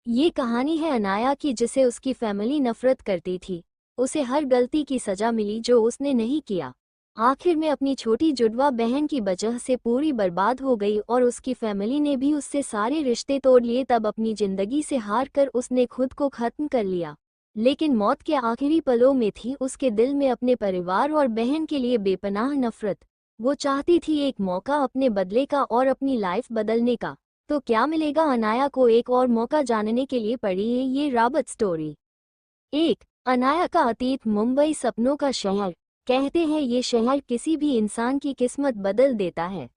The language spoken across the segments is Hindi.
ये कहानी है अनाया की, जिसे उसकी फैमिली नफरत करती थी। उसे हर गलती की सजा मिली जो उसने नहीं किया। आखिर में अपनी छोटी जुड़वा बहन की वजह से पूरी बर्बाद हो गई और उसकी फैमिली ने भी उससे सारे रिश्ते तोड़ लिए। तब अपनी जिंदगी से हार कर उसने खुद को खत्म कर लिया। लेकिन मौत के आखिरी पलों में थी उसके दिल में अपने परिवार और बहन के लिए बेपनाह नफरत। वो चाहती थी एक मौका अपने बदले का और अपनी लाइफ बदलने का। तो क्या मिलेगा अनाया को एक और मौका? जानने के लिए पढ़िए ये राबत स्टोरी। 1। अनाया का अतीत। मुंबई सपनों का शहर। कहते हैं ये शहर किसी भी इंसान की किस्मत बदल देता है।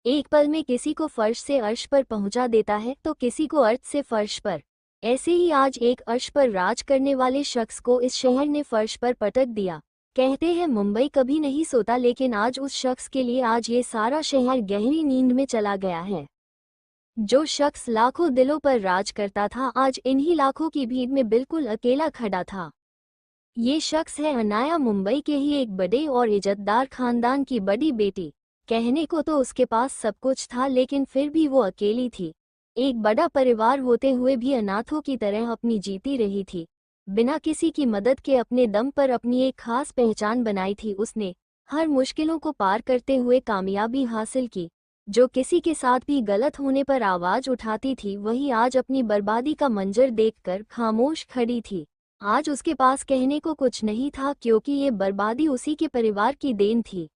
एक पल में किसी को फर्श से अर्श पर पहुंचा देता है तो किसी को अर्थ से फर्श पर। ऐसे ही आज एक अर्श पर राज करने वाले शख्स को इस शहर ने फर्श पर पटक दिया। कहते हैं मुंबई कभी नहीं सोता, लेकिन आज उस शख्स के लिए आज ये सारा शहर गहरी नींद में चला गया है। जो शख्स लाखों दिलों पर राज करता था आज इन्हीं लाखों की भीड़ में बिल्कुल अकेला खड़ा था। ये शख्स है अनाया, मुंबई के ही एक बड़े और इज्जतदार खानदान की बड़ी बेटी। कहने को तो उसके पास सब कुछ था, लेकिन फिर भी वो अकेली थी। एक बड़ा परिवार होते हुए भी अनाथों की तरह अपनी जीती रही थी। बिना किसी की मदद के अपने दम पर अपनी एक खास पहचान बनाई थी उसने। हर मुश्किलों को पार करते हुए कामयाबी हासिल की। जो किसी के साथ भी गलत होने पर आवाज उठाती थी वही आज अपनी बर्बादी का मंजर देखकर खामोश खड़ी थी। आज उसके पास कहने को कुछ नहीं था, क्योंकि ये बर्बादी उसी के परिवार की देन थी।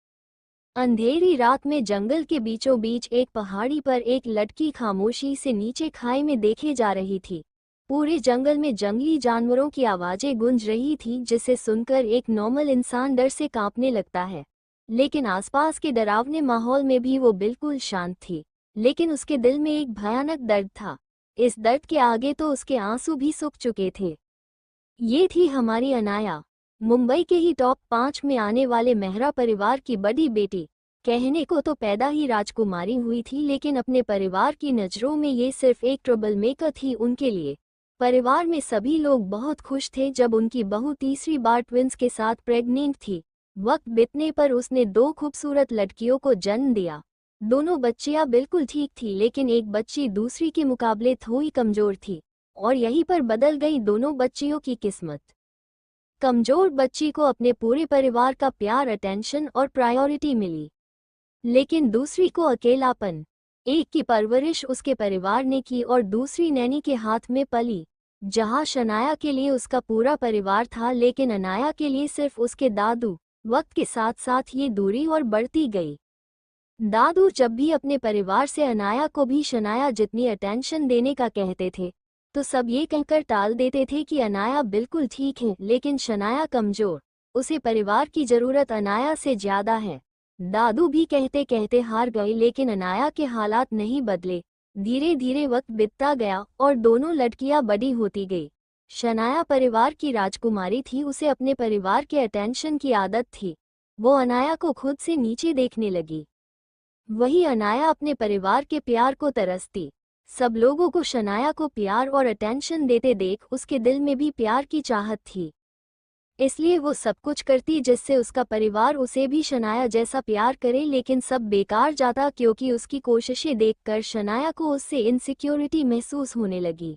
अंधेरी रात में जंगल के बीचों बीच एक पहाड़ी पर एक लड़की खामोशी से नीचे खाई में देखे जा रही थी। पूरे जंगल में जंगली जानवरों की आवाजें गूंज रही थी, जिसे सुनकर एक नॉर्मल इंसान डर से कांपने लगता है। लेकिन आसपास के डरावने माहौल में भी वो बिल्कुल शांत थी। लेकिन उसके दिल में एक भयानक दर्द था। इस दर्द के आगे तो उसके आंसू भी सूख चुके थे। ये थी हमारी अनाया, मुंबई के ही टॉप 5 में आने वाले मेहरा परिवार की बड़ी बेटी। कहने को तो पैदा ही राजकुमारी हुई थी, लेकिन अपने परिवार की नज़रों में ये सिर्फ एक ट्रबल मेकर थी उनके लिए। परिवार में सभी लोग बहुत खुश थे जब उनकी बहू तीसरी बार ट्विंस के साथ प्रेग्नेंट थी। वक्त बीतने पर उसने 2 खूबसूरत लड़कियों को जन्म दिया। दोनों बच्चियां बिल्कुल ठीक थी, लेकिन एक बच्ची दूसरी के मुकाबले थोड़ी कमजोर थी। और यहीं पर बदल गई दोनों बच्चियों की किस्मत। कमजोर बच्ची को अपने पूरे परिवार का प्यार, अटेंशन और प्रायोरिटी मिली, लेकिन दूसरी को अकेलापन। एक की परवरिश उसके परिवार ने की और दूसरी नैनी के हाथ में पली। जहां शनाया के लिए उसका पूरा परिवार था, लेकिन अनाया के लिए सिर्फ उसके दादू। वक्त के साथ साथ ये दूरी और बढ़ती गई। दादू जब भी अपने परिवार से अनाया को भी शनाया जितनी अटेंशन देने का कहते थे, तो सब ये कहकर टाल देते थे कि अनाया बिल्कुल ठीक है, लेकिन शनाया कमजोर, उसे परिवार की जरूरत अनाया से ज्यादा है। दादू भी कहते कहते हार गए, लेकिन अनाया के हालात नहीं बदले। धीरे धीरे वक्त बीतता गया और दोनों लड़कियां बड़ी होती गई। शनाया परिवार की राजकुमारी थी, उसे अपने परिवार के अटेंशन की आदत थी। वो अनाया को खुद से नीचे देखने लगी। वही अनाया अपने परिवार के प्यार को तरसती। सब लोगों को शनाया को प्यार और अटेंशन देते देख उसके दिल में भी प्यार की चाहत थी। इसलिए वो सब कुछ करती जिससे उसका परिवार उसे भी शनाया जैसा प्यार करे, लेकिन सब बेकार जाता, क्योंकि उसकी कोशिशें देखकर शनाया को उससे इनसिक्योरिटी महसूस होने लगी।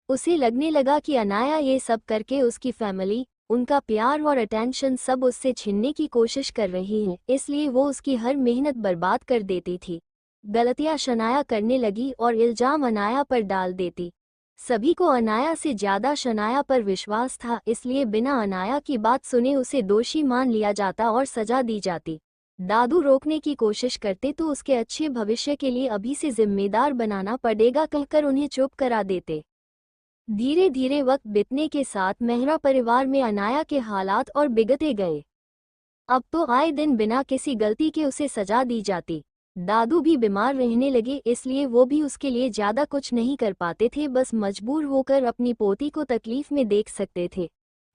उसे लगने लगा कि अनाया ये सब करके उसकी फैमिली, उनका प्यार और अटेंशन सब उससे छीनने की कोशिश कर रही है, इसलिए वो उसकी हर मेहनत बर्बाद कर देती थी। गलतियां शनाया करने लगी और इल्जाम अनाया पर डाल देती। सभी को अनाया से ज्यादा शनाया पर विश्वास था, इसलिए बिना अनाया की बात सुने उसे दोषी मान लिया जाता और सजा दी जाती। दादू रोकने की कोशिश करते तो उसके अच्छे भविष्य के लिए अभी से जिम्मेदार बनाना पड़ेगा कहकर उन्हें चुप करा देते। धीरे धीरे वक्त बीतने के साथ मेहरा परिवार में अनाया के हालात और बिगड़ते गए। अब तो आए दिन बिना किसी गलती के उसे सजा दी जाती। दादू भी बीमार रहने लगे, इसलिए वो भी उसके लिए ज्यादा कुछ नहीं कर पाते थे, बस मजबूर होकर अपनी पोती को तकलीफ में देख सकते थे।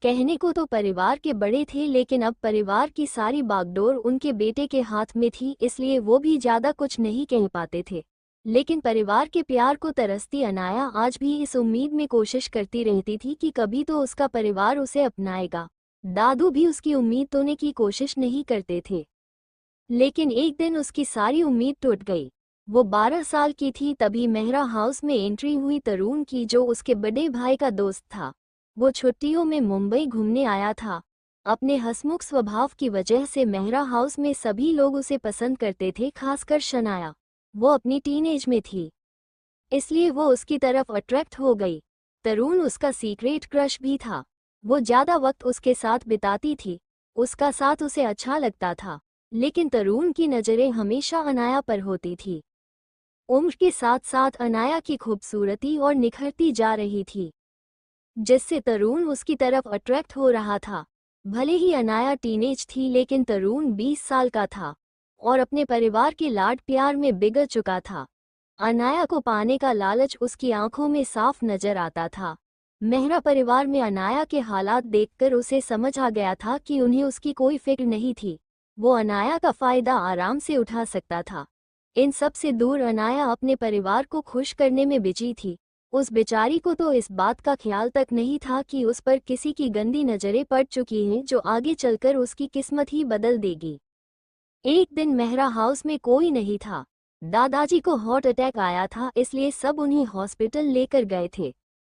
कहने को तो परिवार के बड़े थे, लेकिन अब परिवार की सारी बागडोर उनके बेटे के हाथ में थी, इसलिए वो भी ज्यादा कुछ नहीं कह पाते थे। लेकिन परिवार के प्यार को तरसती अनाया आज भी इस उम्मीद में कोशिश करती रहती थी कि कभी तो उसका परिवार उसे अपनाएगा। दादू भी उसकी उम्मीद तोड़ने की कोशिश नहीं करते थे, लेकिन एक दिन उसकी सारी उम्मीद टूट गई। वो 12 साल की थी तभी मेहरा हाउस में एंट्री हुई तरुण की, जो उसके बड़े भाई का दोस्त था। वो छुट्टियों में मुंबई घूमने आया था। अपने हंसमुख स्वभाव की वजह से मेहरा हाउस में सभी लोग उसे पसंद करते थे, खासकर शनाया। वो अपनी टीनेज में थी, इसलिए वो उसकी तरफ अट्रैक्ट हो गई। तरुण उसका सीक्रेट क्रश भी था। वो ज्यादा वक्त उसके साथ बिताती थी, उसका साथ उसे अच्छा लगता था। लेकिन तरुण की नजरें हमेशा अनाया पर होती थी। उम्र के साथ साथ अनाया की खूबसूरती और निखरती जा रही थी, जिससे तरुण उसकी तरफ अट्रैक्ट हो रहा था। भले ही अनाया टीनेज थी, लेकिन तरुण 20 साल का था और अपने परिवार के लाड प्यार में बिगड़ चुका था। अनाया को पाने का लालच उसकी आंखों में साफ नजर आता था। मेहरा परिवार में अनाया के हालात देखकर उसे समझ आ गया था कि उन्हें उसकी कोई फिक्र नहीं थी। वो अनाया का फायदा आराम से उठा सकता था। इन सब से दूर अनाया अपने परिवार को खुश करने में बिजी थी। उस बेचारी को तो इस बात का ख्याल तक नहीं था कि उस पर किसी की गंदी नजरें पड़ चुकी हैं, जो आगे चलकर उसकी किस्मत ही बदल देगी। एक दिन मेहरा हाउस में कोई नहीं था। दादाजी को हार्ट अटैक आया था, इसलिए सब उन्हें हॉस्पिटल लेकर गए थे।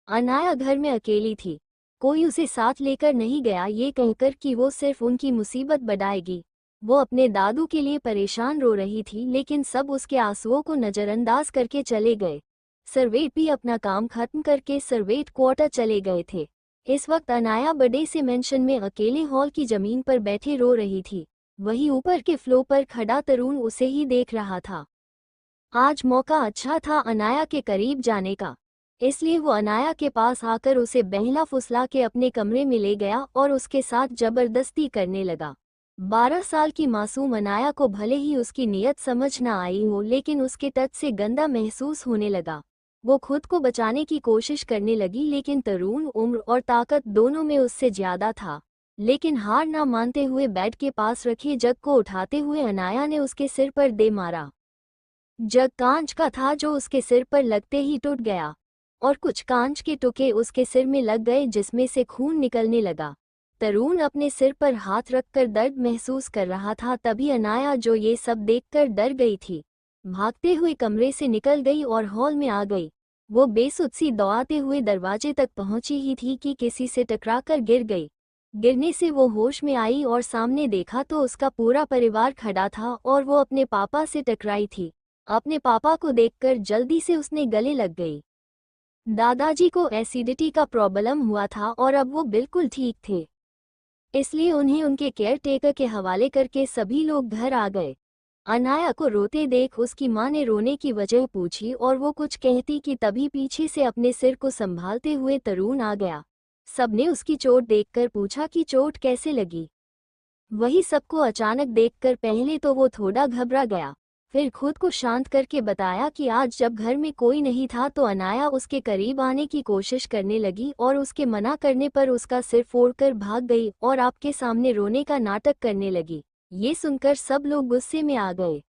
अनाया घर में अकेली थी। कोई उसे साथ लेकर नहीं गया, ये कहकर कि वो सिर्फ उनकी मुसीबत बढ़ाएगी। वो अपने दादू के लिए परेशान रो रही थी, लेकिन सब उसके आंसुओं को नजरअंदाज करके चले गए। सर्वेंट भी अपना काम खत्म करके सर्वेंट क्वार्टर चले गए थे। इस वक्त अनाया बड़े से मेंशन में अकेले हॉल की जमीन पर बैठे रो रही थी। वहीं ऊपर के फ्लोर पर खड़ा तरुण उसे ही देख रहा था। आज मौका अच्छा था अनाया के करीब जाने का, इसलिए वो अनाया के पास आकर उसे बहला फुसला के अपने कमरे में ले गया और उसके साथ जबरदस्ती करने लगा। 12 साल की मासूम अनाया को भले ही उसकी नीयत समझ न आई हो, लेकिन उसके टच से गंदा महसूस होने लगा। वो खुद को बचाने की कोशिश करने लगी, लेकिन तरुण उम्र और ताकत दोनों में उससे ज्यादा था। लेकिन हार ना मानते हुए बेड के पास रखे जग को उठाते हुए अनाया ने उसके सिर पर दे मारा। जग कांच का था, जो उसके सिर पर लगते ही टूट गया और कुछ कांच के टुकड़े उसके सिर में लग गए, जिसमें से खून निकलने लगा। तरुण अपने सिर पर हाथ रखकर दर्द महसूस कर रहा था। तभी अनाया, जो ये सब देखकर डर गई थी, भागते हुए कमरे से निकल गई और हॉल में आ गई। वो बेसुध सी दौड़ाते हुए दरवाजे तक पहुंची ही थी कि किसी से टकराकर गिर गई। गिरने से वो होश में आई और सामने देखा तो उसका पूरा परिवार खड़ा था और वो अपने पापा से टकराई थी। अपने पापा को देखकर जल्दी से उसने गले लग गई। दादाजी को एसिडिटी का प्रॉब्लम हुआ था और अब वो बिल्कुल ठीक थे, इसलिए उन्हें उनके केयर टेकर के हवाले करके सभी लोग घर आ गए। अनाया को रोते देख उसकी मां ने रोने की वजह पूछी और वो कुछ कहती कि तभी पीछे से अपने सिर को संभालते हुए तरुण आ गया। सबने उसकी चोट देखकर पूछा कि चोट कैसे लगी। वही सबको अचानक देखकर पहले तो वो थोड़ा घबरा गया, फिर खुद को शांत करके बताया कि आज जब घर में कोई नहीं था तो अनाया उसके करीब आने की कोशिश करने लगी और उसके मना करने पर उसका सिर फोड़कर भाग गई और आपके सामने रोने का नाटक करने लगी। ये सुनकर सब लोग गुस्से में आ गए।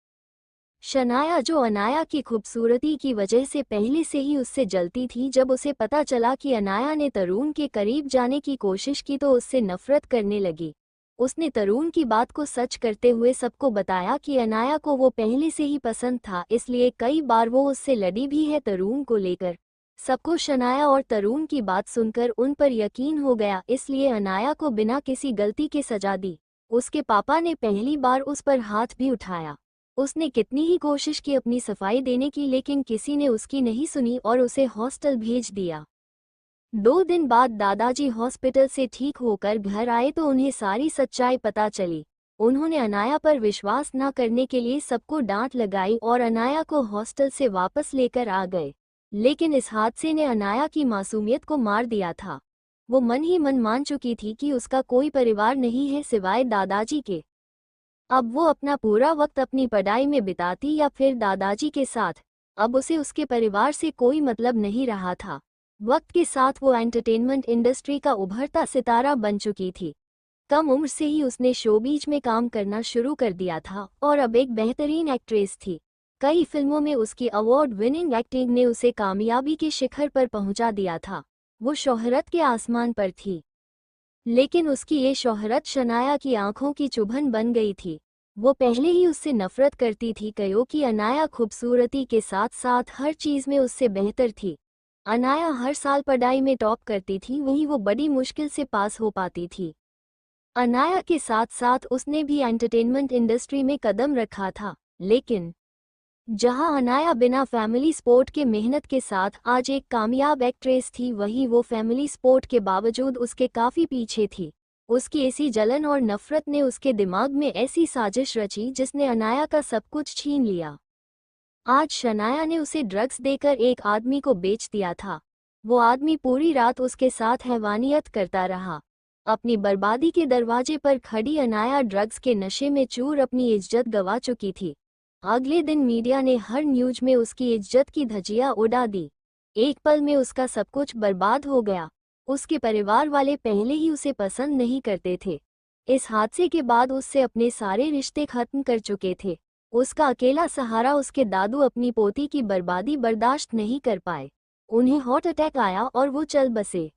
शनाया, जो अनाया की खूबसूरती की वजह से पहले से ही उससे जलती थी, जब उसे पता चला कि अनाया ने तरुण के करीब जाने की कोशिश की तो उससे नफरत करने लगी। उसने तरुण की बात को सच करते हुए सबको बताया कि अनाया को वो पहले से ही पसंद था, इसलिए कई बार वो उससे लड़ी भी है तरुण को लेकर। सबको शनाया और तरुण की बात सुनकर उन पर यकीन हो गया, इसलिए अनाया को बिना किसी गलती के सजा दी। उसके पापा ने पहली बार उस पर हाथ भी उठाया। उसने कितनी ही कोशिश की अपनी सफाई देने की, लेकिन किसी ने उसकी नहीं सुनी और उसे हॉस्टल भेज दिया। 2 दिन बाद दादाजी हॉस्पिटल से ठीक होकर घर आए तो उन्हें सारी सच्चाई पता चली। उन्होंने अनाया पर विश्वास न करने के लिए सबको डांट लगाई और अनाया को हॉस्टल से वापस लेकर आ गए। लेकिन इस हादसे ने अनाया की मासूमियत को मार दिया था। वो मन ही मन मान चुकी थी कि उसका कोई परिवार नहीं है सिवाय दादाजी के। अब वो अपना पूरा वक्त अपनी पढ़ाई में बिताती या फिर दादाजी के साथ। अब उसे उसके परिवार से कोई मतलब नहीं रहा था। वक्त के साथ वो एंटरटेनमेंट इंडस्ट्री का उभरता सितारा बन चुकी थी। कम उम्र से ही उसने शोबीज में काम करना शुरू कर दिया था और अब एक बेहतरीन एक्ट्रेस थी। कई फिल्मों में उसकी अवार्ड विनिंग एक्टिंग ने उसे कामयाबी के शिखर पर पहुंचा दिया था। वो शोहरत के आसमान पर थी, लेकिन उसकी ये शोहरत शनाया की आंखों की चुभन बन गई थी। वो पहले ही उससे नफरत करती थी क्योंकि अनाया खूबसूरती के साथ साथ हर चीज में उससे बेहतर थी। अनाया हर साल पढ़ाई में टॉप करती थी, वहीं वो बड़ी मुश्किल से पास हो पाती थी। अनाया के साथ साथ उसने भी एंटरटेनमेंट इंडस्ट्री में कदम रखा था, लेकिन जहां अनाया बिना फैमिली सपोर्ट के मेहनत के साथ आज एक कामयाब एक्ट्रेस थी, वहीं वो फैमिली सपोर्ट के बावजूद उसके काफी पीछे थी। उसकी ऐसी जलन और नफरत ने उसके दिमाग में ऐसी साजिश रची जिसने अनाया का सब कुछ छीन लिया। आज शनाया ने उसे ड्रग्स देकर एक आदमी को बेच दिया था। वो आदमी पूरी रात उसके साथ हैवानियत करता रहा। अपनी बर्बादी के दरवाजे पर खड़ी अनाया ड्रग्स के नशे में चूर अपनी इज्जत गंवा चुकी थी। अगले दिन मीडिया ने हर न्यूज में उसकी इज्जत की धज्जियां उड़ा दी। एक पल में उसका सब कुछ बर्बाद हो गया। उसके परिवार वाले पहले ही उसे पसंद नहीं करते थे। इस हादसे के बाद उससे अपने सारे रिश्ते खत्म कर चुके थे। उसका अकेला सहारा उसके दादू अपनी पोती की बर्बादी बर्दाश्त नहीं कर पाए। उन्हें हार्ट अटैक आया और वो चल बसे।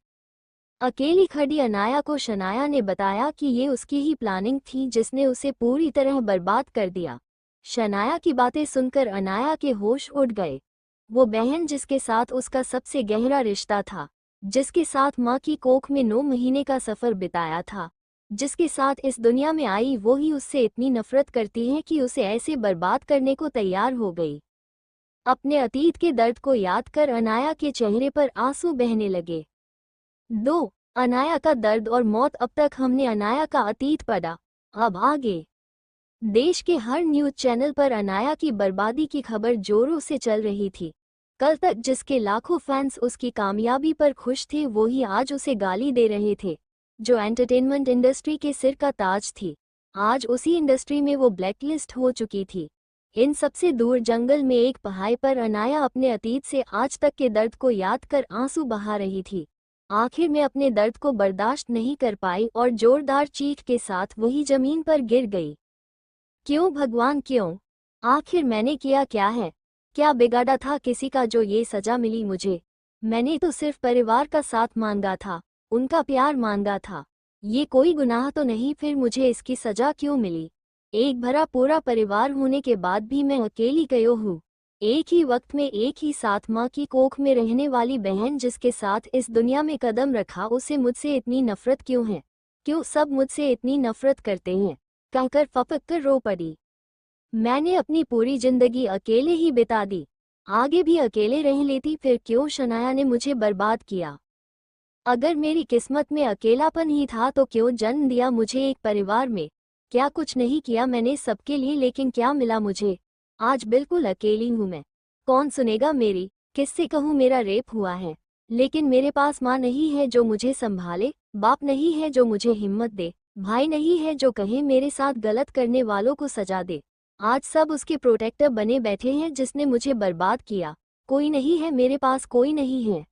अकेली खड़ी अनाया को शनाया ने बताया कि ये उसकी ही प्लानिंग थी जिसने उसे पूरी तरह बर्बाद कर दिया। शनाया की बातें सुनकर अनाया के होश उड़ गए। वो बहन जिसके साथ उसका सबसे गहरा रिश्ता था, जिसके साथ माँ की कोख में 9 महीने का सफर बिताया था, जिसके साथ इस दुनिया में आई, वो ही उससे इतनी नफरत करती है कि उसे ऐसे बर्बाद करने को तैयार हो गई। अपने अतीत के दर्द को याद कर अनाया के चेहरे पर आंसू बहने लगे। 2. अनाया का दर्द और मौत। अब तक हमने अनाया का अतीत पढ़ा, अब आगे। देश के हर न्यूज चैनल पर अनाया की बर्बादी की खबर जोरों से चल रही थी। कल तक जिसके लाखों फैंस उसकी कामयाबी पर खुश थे, वो ही आज उसे गाली दे रहे थे। जो एंटरटेनमेंट इंडस्ट्री के सिर का ताज थी, आज उसी इंडस्ट्री में वो ब्लैकलिस्ट हो चुकी थी। इन सबसे दूर जंगल में एक पहाड़ी पर अनाया अपने अतीत से आज तक के दर्द को याद कर आंसू बहा रही थी। आखिर में अपने दर्द को बर्दाश्त नहीं कर पाई और जोरदार चीख के साथ वही जमीन पर गिर गई। क्यों भगवान क्यों? आखिर मैंने किया क्या है? क्या बिगाड़ा था किसी का जो ये सजा मिली मुझे? मैंने तो सिर्फ परिवार का साथ मांगा था, उनका प्यार मांगा था। ये कोई गुनाह तो नहीं, फिर मुझे इसकी सजा क्यों मिली? एक भरा पूरा परिवार होने के बाद भी मैं अकेली क्यों हूँ? एक ही वक्त में एक ही साथ माँ की कोख में रहने वाली बहन जिसके साथ इस दुनिया में कदम रखा, उसे मुझसे इतनी नफरत क्यों है? क्यों सब मुझसे इतनी नफरत करते हैं? कहकर फपक कर रो पड़ी। मैंने अपनी पूरी जिंदगी अकेले ही बिता दी, आगे भी अकेले रह लेती, फिर क्यों शनाया ने मुझे बर्बाद किया? अगर मेरी किस्मत में अकेलापन ही था तो क्यों जन्म दिया मुझे एक परिवार में? क्या कुछ नहीं किया मैंने सबके लिए, लेकिन क्या मिला मुझे? आज बिल्कुल अकेली हूँ मैं। कौन सुनेगा मेरी? किससे कहूँ मेरा रेप हुआ है? लेकिन मेरे पास माँ नहीं है जो मुझे संभाले, बाप नहीं है जो मुझे हिम्मत दे, भाई नहीं है जो कहे मेरे साथ गलत करने वालों को सजा दे। आज सब उसके प्रोटेक्टर बने बैठे हैं जिसने मुझे बर्बाद किया। कोई नहीं है मेरे पास, कोई नहीं है।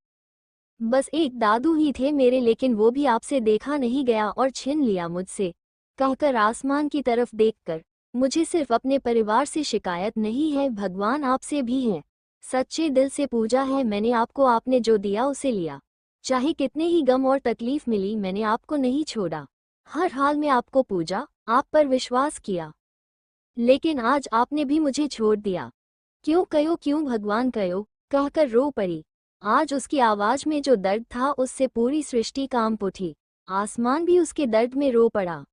बस एक दादू ही थे मेरे, लेकिन वो भी आपसे देखा नहीं गया और छीन लिया मुझसे। कहकर आसमान की तरफ देखकर, मुझे सिर्फ अपने परिवार से शिकायत नहीं है, भगवान आपसे भी है। सच्चे दिल से पूजा है मैंने आपको, आपने जो दिया उसे लिया। चाहे कितने ही गम और तकलीफ मिली, मैंने आपको नहीं छोड़ा। हर हाल में आपको पूजा, आप पर विश्वास किया, लेकिन आज आपने भी मुझे छोड़ दिया। क्यों कयो, क्यों भगवान कयो? कहकर रो पड़ी। आज उसकी आवाज में जो दर्द था उससे पूरी सृष्टि कांप उठी। आसमान भी उसके दर्द में रो पड़ा।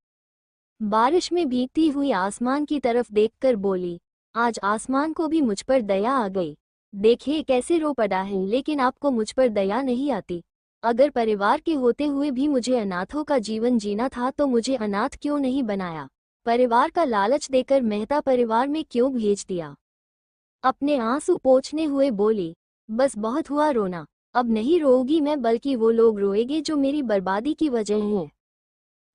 बारिश में भीगती हुई आसमान की तरफ देखकर बोली, आज आसमान को भी मुझ पर दया आ गई। देखिए कैसे रो पड़ा है, लेकिन आपको मुझ पर दया नहीं आती। अगर परिवार के होते हुए भी मुझे अनाथों का जीवन जीना था तो मुझे अनाथ क्यों नहीं बनाया? परिवार का लालच देकर मेहता परिवार में क्यों भेज दिया? अपने आंसू पोंछने हुए बोली, बस बहुत हुआ रोना, अब नहीं रोऊंगी मैं, बल्कि वो लोग रोएंगे जो मेरी बर्बादी की वजह हैं।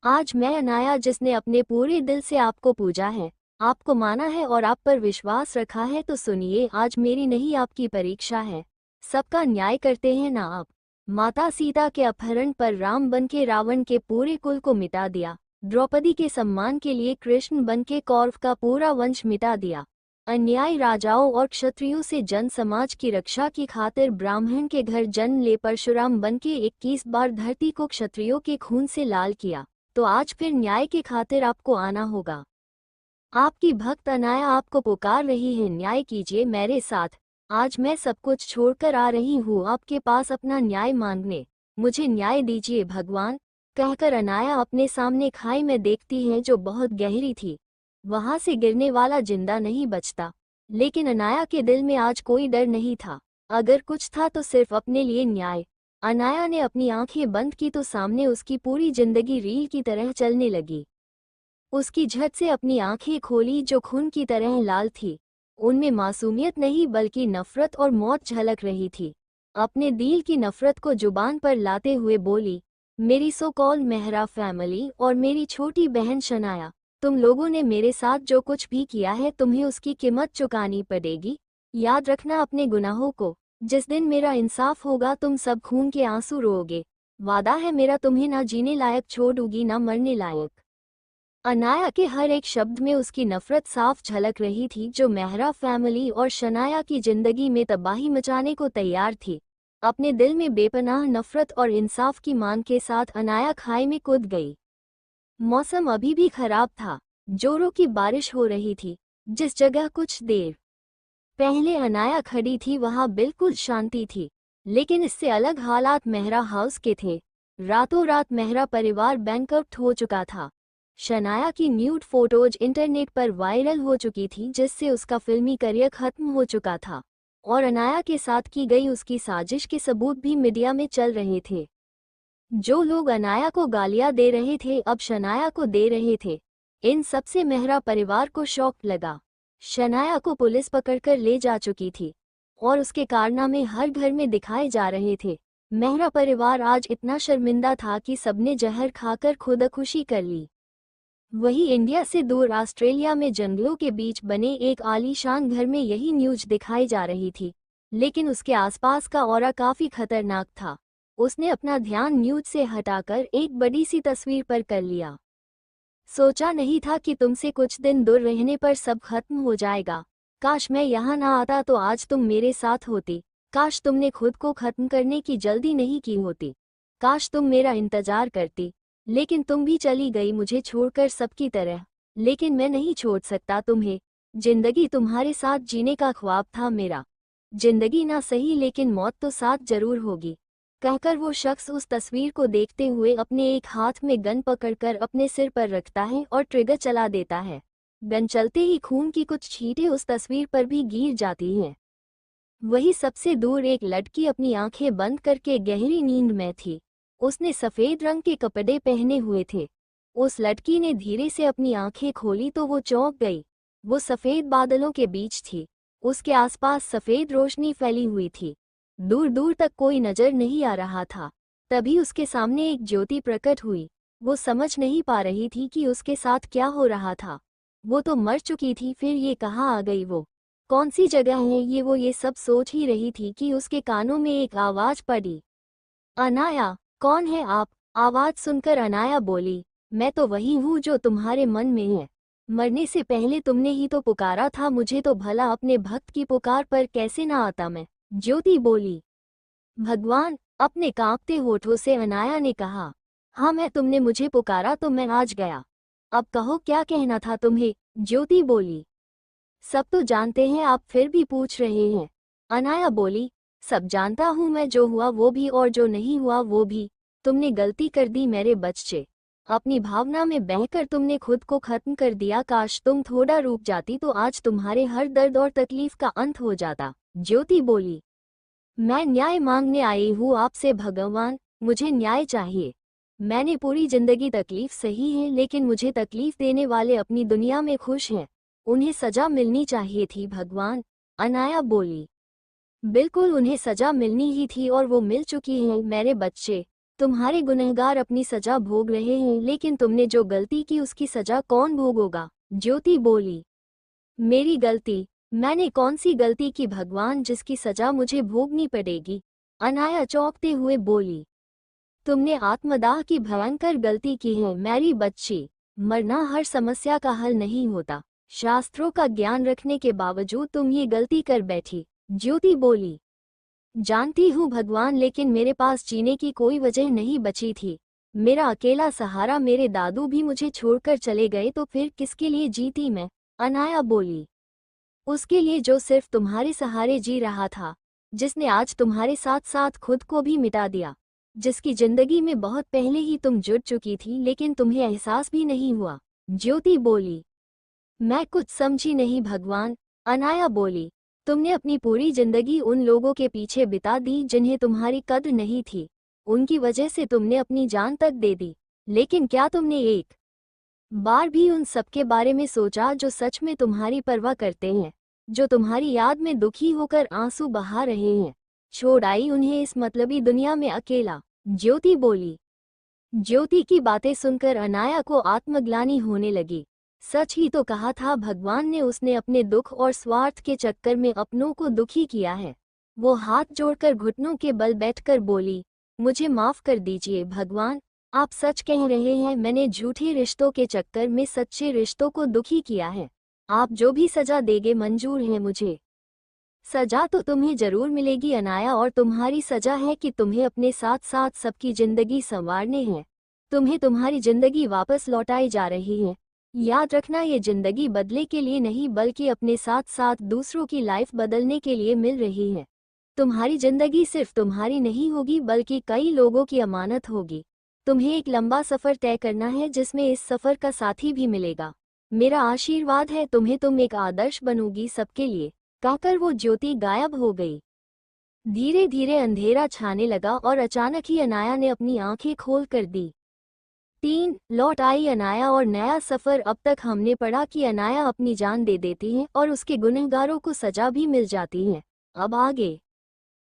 आज मैं अनाया जिसने अपने पूरे दिल से आपको पूजा है, आपको माना है और आप पर विश्वास रखा है, तो सुनिए आज मेरी नहीं आपकी परीक्षा है। सबका न्याय करते हैं ना आप। माता सीता के अपहरण पर राम बनके रावण के पूरे कुल को मिटा दिया। द्रौपदी के सम्मान के लिए कृष्ण बनके कौरव का पूरा वंश मिटा दिया। अन्यायी राजाओं और क्षत्रियों से जन समाज की रक्षा की खातिर ब्राह्मण के घर जन्म ले परशुराम बनके 21 बार धरती को क्षत्रियों के खून से लाल किया। तो आज फिर न्याय के खातिर आपको आना होगा। आपकी भक्त अनाया आपको पुकार रही है, न्याय कीजिए मेरे साथ। आज मैं सब कुछ छोड़कर आ रही हूँ आपके पास अपना न्याय मांगने। मुझे न्याय दीजिए भगवान, कहकर अनाया अपने सामने खाई में देखती है जो बहुत गहरी थी। वहां से गिरने वाला जिंदा नहीं बचता। लेकिन अनाया के दिल में आज कोई डर नहीं था। अगर कुछ था तो सिर्फ अपने लिए न्याय। अनाया ने अपनी आंखें बंद की तो सामने उसकी पूरी जिंदगी रील की तरह चलने लगी। उसकी झट से अपनी आंखें खोली जो खून की तरह लाल थी। उनमें मासूमियत नहीं बल्कि नफरत और मौत झलक रही थी। अपने दिल की नफरत को जुबान पर लाते हुए बोली, मेरी सो कॉल मेहरा फैमिली और मेरी छोटी बहन शनाया, तुम लोगों ने मेरे साथ जो कुछ भी किया है तुम्हें उसकी कीमत चुकानी पड़ेगी। याद रखना अपने गुनाहों को। जिस दिन मेरा इंसाफ होगा तुम सब खून के आंसू रोओगे। वादा है मेरा तुम्हें ना जीने लायक छोड़ूंगी ना मरने लायक। अनाया के हर एक शब्द में उसकी नफरत साफ झलक रही थी जो मेहरा फैमिली और शनाया की जिंदगी में तबाही मचाने को तैयार थी। अपने दिल में बेपनाह नफरत और इंसाफ की मांग के साथ अनाया खाई में कूद गई। मौसम अभी भी खराब था। जोरों की बारिश हो रही थी। जिस जगह कुछ देर पहले अनाया खड़ी थी वहां बिल्कुल शांति थी। लेकिन इससे अलग हालात मेहरा हाउस के थे। रातों रात मेहरा परिवार बैंकरप्ट हो चुका था। शनाया की न्यूड फोटोज इंटरनेट पर वायरल हो चुकी थी जिससे उसका फिल्मी करियर खत्म हो चुका था। और अनाया के साथ की गई उसकी साजिश के सबूत भी मीडिया में चल रहे थे। जो लोग अनाया को गालियां दे रहे थे अब शनाया को दे रहे थे। इन सबसे मेहरा परिवार को शौक लगा। शनाया को पुलिस पकड़कर ले जा चुकी थी और उसके कारनामे हर घर में दिखाए जा रहे थे। मेहरा परिवार आज इतना शर्मिंदा था कि सबने जहर खाकर खुदकुशी कर ली। वही इंडिया से दूर ऑस्ट्रेलिया में जंगलों के बीच बने एक आलीशान घर में यही न्यूज दिखाई जा रही थी। लेकिन उसके आसपास का ऑरा काफी खतरनाक था। उसने अपना ध्यान न्यूज से हटाकर एक बड़ी सी तस्वीर पर कर लिया। सोचा नहीं था कि तुमसे कुछ दिन दूर रहने पर सब खत्म हो जाएगा। काश मैं यहाँ ना आता तो आज तुम मेरे साथ होती। काश तुमने खुद को खत्म करने की जल्दी नहीं की होती। काश तुम मेरा इंतजार करती। लेकिन तुम भी चली गई मुझे छोड़कर सबकी तरह। लेकिन मैं नहीं छोड़ सकता तुम्हें। जिंदगी तुम्हारे साथ जीने का ख्वाब था मेरा। जिंदगी ना सही लेकिन मौत तो साथ जरूर होगी, कहकर वो शख्स उस तस्वीर को देखते हुए अपने एक हाथ में गन पकड़कर अपने सिर पर रखता है और ट्रिगर चला देता है। गन चलते ही खून की कुछ छींटें उस तस्वीर पर भी गिर जाती हैं। वही सबसे दूर एक लड़की अपनी आंखें बंद करके गहरी नींद में थी। उसने सफेद रंग के कपड़े पहने हुए थे। उस लड़की ने धीरे से अपनी आंखें खोली तो वो चौंक गई। वो सफेद बादलों के बीच थी। उसके आसपास सफेद रोशनी फैली हुई थी। दूर दूर तक कोई नजर नहीं आ रहा था। तभी उसके सामने एक ज्योति प्रकट हुई। वो समझ नहीं पा रही थी कि उसके साथ क्या हो रहा था। वो तो मर चुकी थी, फिर ये कहाँ आ गई, वो कौन सी जगह है ये सब सोच ही रही थी कि उसके कानों में एक आवाज पड़ी। अनाया, कौन है आप? आवाज सुनकर अनाया बोली, मैं तो वही हूँ जो तुम्हारे मन में है। मरने से पहले तुमने ही तो पुकारा था मुझे, तो भला अपने भक्त की पुकार पर कैसे ना आता मैं। ज्योति बोली। भगवान, अपने कांपते होठों से अनाया ने कहा, हाँ मैं, तुमने मुझे पुकारा तो मैं आज गया। अब कहो क्या कहना था तुम्हें। ज्योति बोली, सब तो जानते हैं आप फिर भी पूछ रहे हैं। अनाया बोली, सब जानता हूँ मैं, जो हुआ वो भी और जो नहीं हुआ वो भी। तुमने गलती कर दी मेरे बच्चे। अपनी भावना में बहकर तुमने खुद को खत्म कर दिया। काश तुम थोड़ा रुक जाती तो आज तुम्हारे हर दर्द और तकलीफ का अंत हो जाता। ज्योति बोली, मैं न्याय मांगने आई हूँ आपसे भगवान, मुझे न्याय चाहिए। मैंने पूरी जिंदगी तकलीफ सही है लेकिन मुझे तकलीफ देने वाले अपनी दुनिया में खुश हैं। उन्हें सजा मिलनी चाहिए थी भगवान। अनाया बोली, बिल्कुल उन्हें सजा मिलनी ही थी और वो मिल चुकी है मेरे बच्चे। तुम्हारे गुनहगार अपनी सजा भोग रहे हैं लेकिन तुमने जो गलती की उसकी सजा कौन भोगेगा। ज्योति बोली, मेरी गलती? मैंने कौन सी गलती की भगवान जिसकी सजा मुझे भोगनी पड़ेगी। अनाया चौंकते हुए बोली, तुमने आत्मदाह की भयंकर गलती की है मेरी बच्ची। मरना हर समस्या का हल नहीं होता। शास्त्रों का ज्ञान रखने के बावजूद तुम ये गलती कर बैठी। ज्योति बोली, जानती हूँ भगवान, लेकिन मेरे पास जीने की कोई वजह नहीं बची थी। मेरा अकेला सहारा मेरे दादू भी मुझे छोड़कर चले गए तो फिर किसके लिए जीती मैं। अनाया बोली। उसके लिए जो सिर्फ तुम्हारे सहारे जी रहा था, जिसने आज तुम्हारे साथ साथ खुद को भी मिटा दिया, जिसकी जिंदगी में बहुत पहले ही तुम जुड़ चुकी थी लेकिन तुम्हें एहसास भी नहीं हुआ। ज्योति बोली। मैं कुछ समझी नहीं भगवान। अनाया बोली। तुमने अपनी पूरी जिंदगी उन लोगों के पीछे बिता दी जिन्हें तुम्हारी कद्र नहीं थी। उनकी वजह से तुमने अपनी जान तक दे दी, लेकिन क्या तुमने एक बार भी उन सबके बारे में सोचा जो सच में तुम्हारी परवाह करते हैं, जो तुम्हारी याद में दुखी होकर आंसू बहा रहे हैं? छोड़ आई उन्हें इस मतलबी दुनिया में अकेला। ज्योति बोली। ज्योति की बातें सुनकर अनाया को आत्मग्लानि होने लगी। सच ही तो कहा था भगवान ने, उसने अपने दुख और स्वार्थ के चक्कर में अपनों को दुखी किया है। वो हाथ जोड़कर घुटनों के बल बैठकर बोली, मुझे माफ कर दीजिए भगवान। आप सच कह रहे हैं, मैंने झूठे रिश्तों के चक्कर में सच्चे रिश्तों को दुखी किया है। आप जो भी सजा देंगे मंजूर है मुझे। सजा तो तुम्हें जरूर मिलेगी अनाया, और तुम्हारी सजा है कि तुम्हें अपने साथ साथ सबकी जिंदगी संवारने हैं। तुम्हें तुम्हारी जिंदगी वापस लौटाई जा रही है। याद रखना, ये जिंदगी बदले के लिए नहीं बल्कि अपने साथ साथ दूसरों की लाइफ बदलने के लिए मिल रही है। तुम्हारी जिंदगी सिर्फ तुम्हारी नहीं होगी बल्कि कई लोगों की अमानत होगी। तुम्हें एक लंबा सफर तय करना है जिसमें इस सफर का साथी भी मिलेगा। मेरा आशीर्वाद है तुम्हें, तुम एक आदर्श बनोगी सबके लिए। कहकर वो ज्योति गायब हो गई। धीरे धीरे अंधेरा छाने लगा और अचानक ही अनाया ने अपनी आंखें खोल कर दी। 3 लौट आई अनाया, और नया सफर। अब तक हमने पढ़ा कि अनाया अपनी जान दे देती है और उसके गुनहगारों को सजा भी मिल जाती है। अब आगे।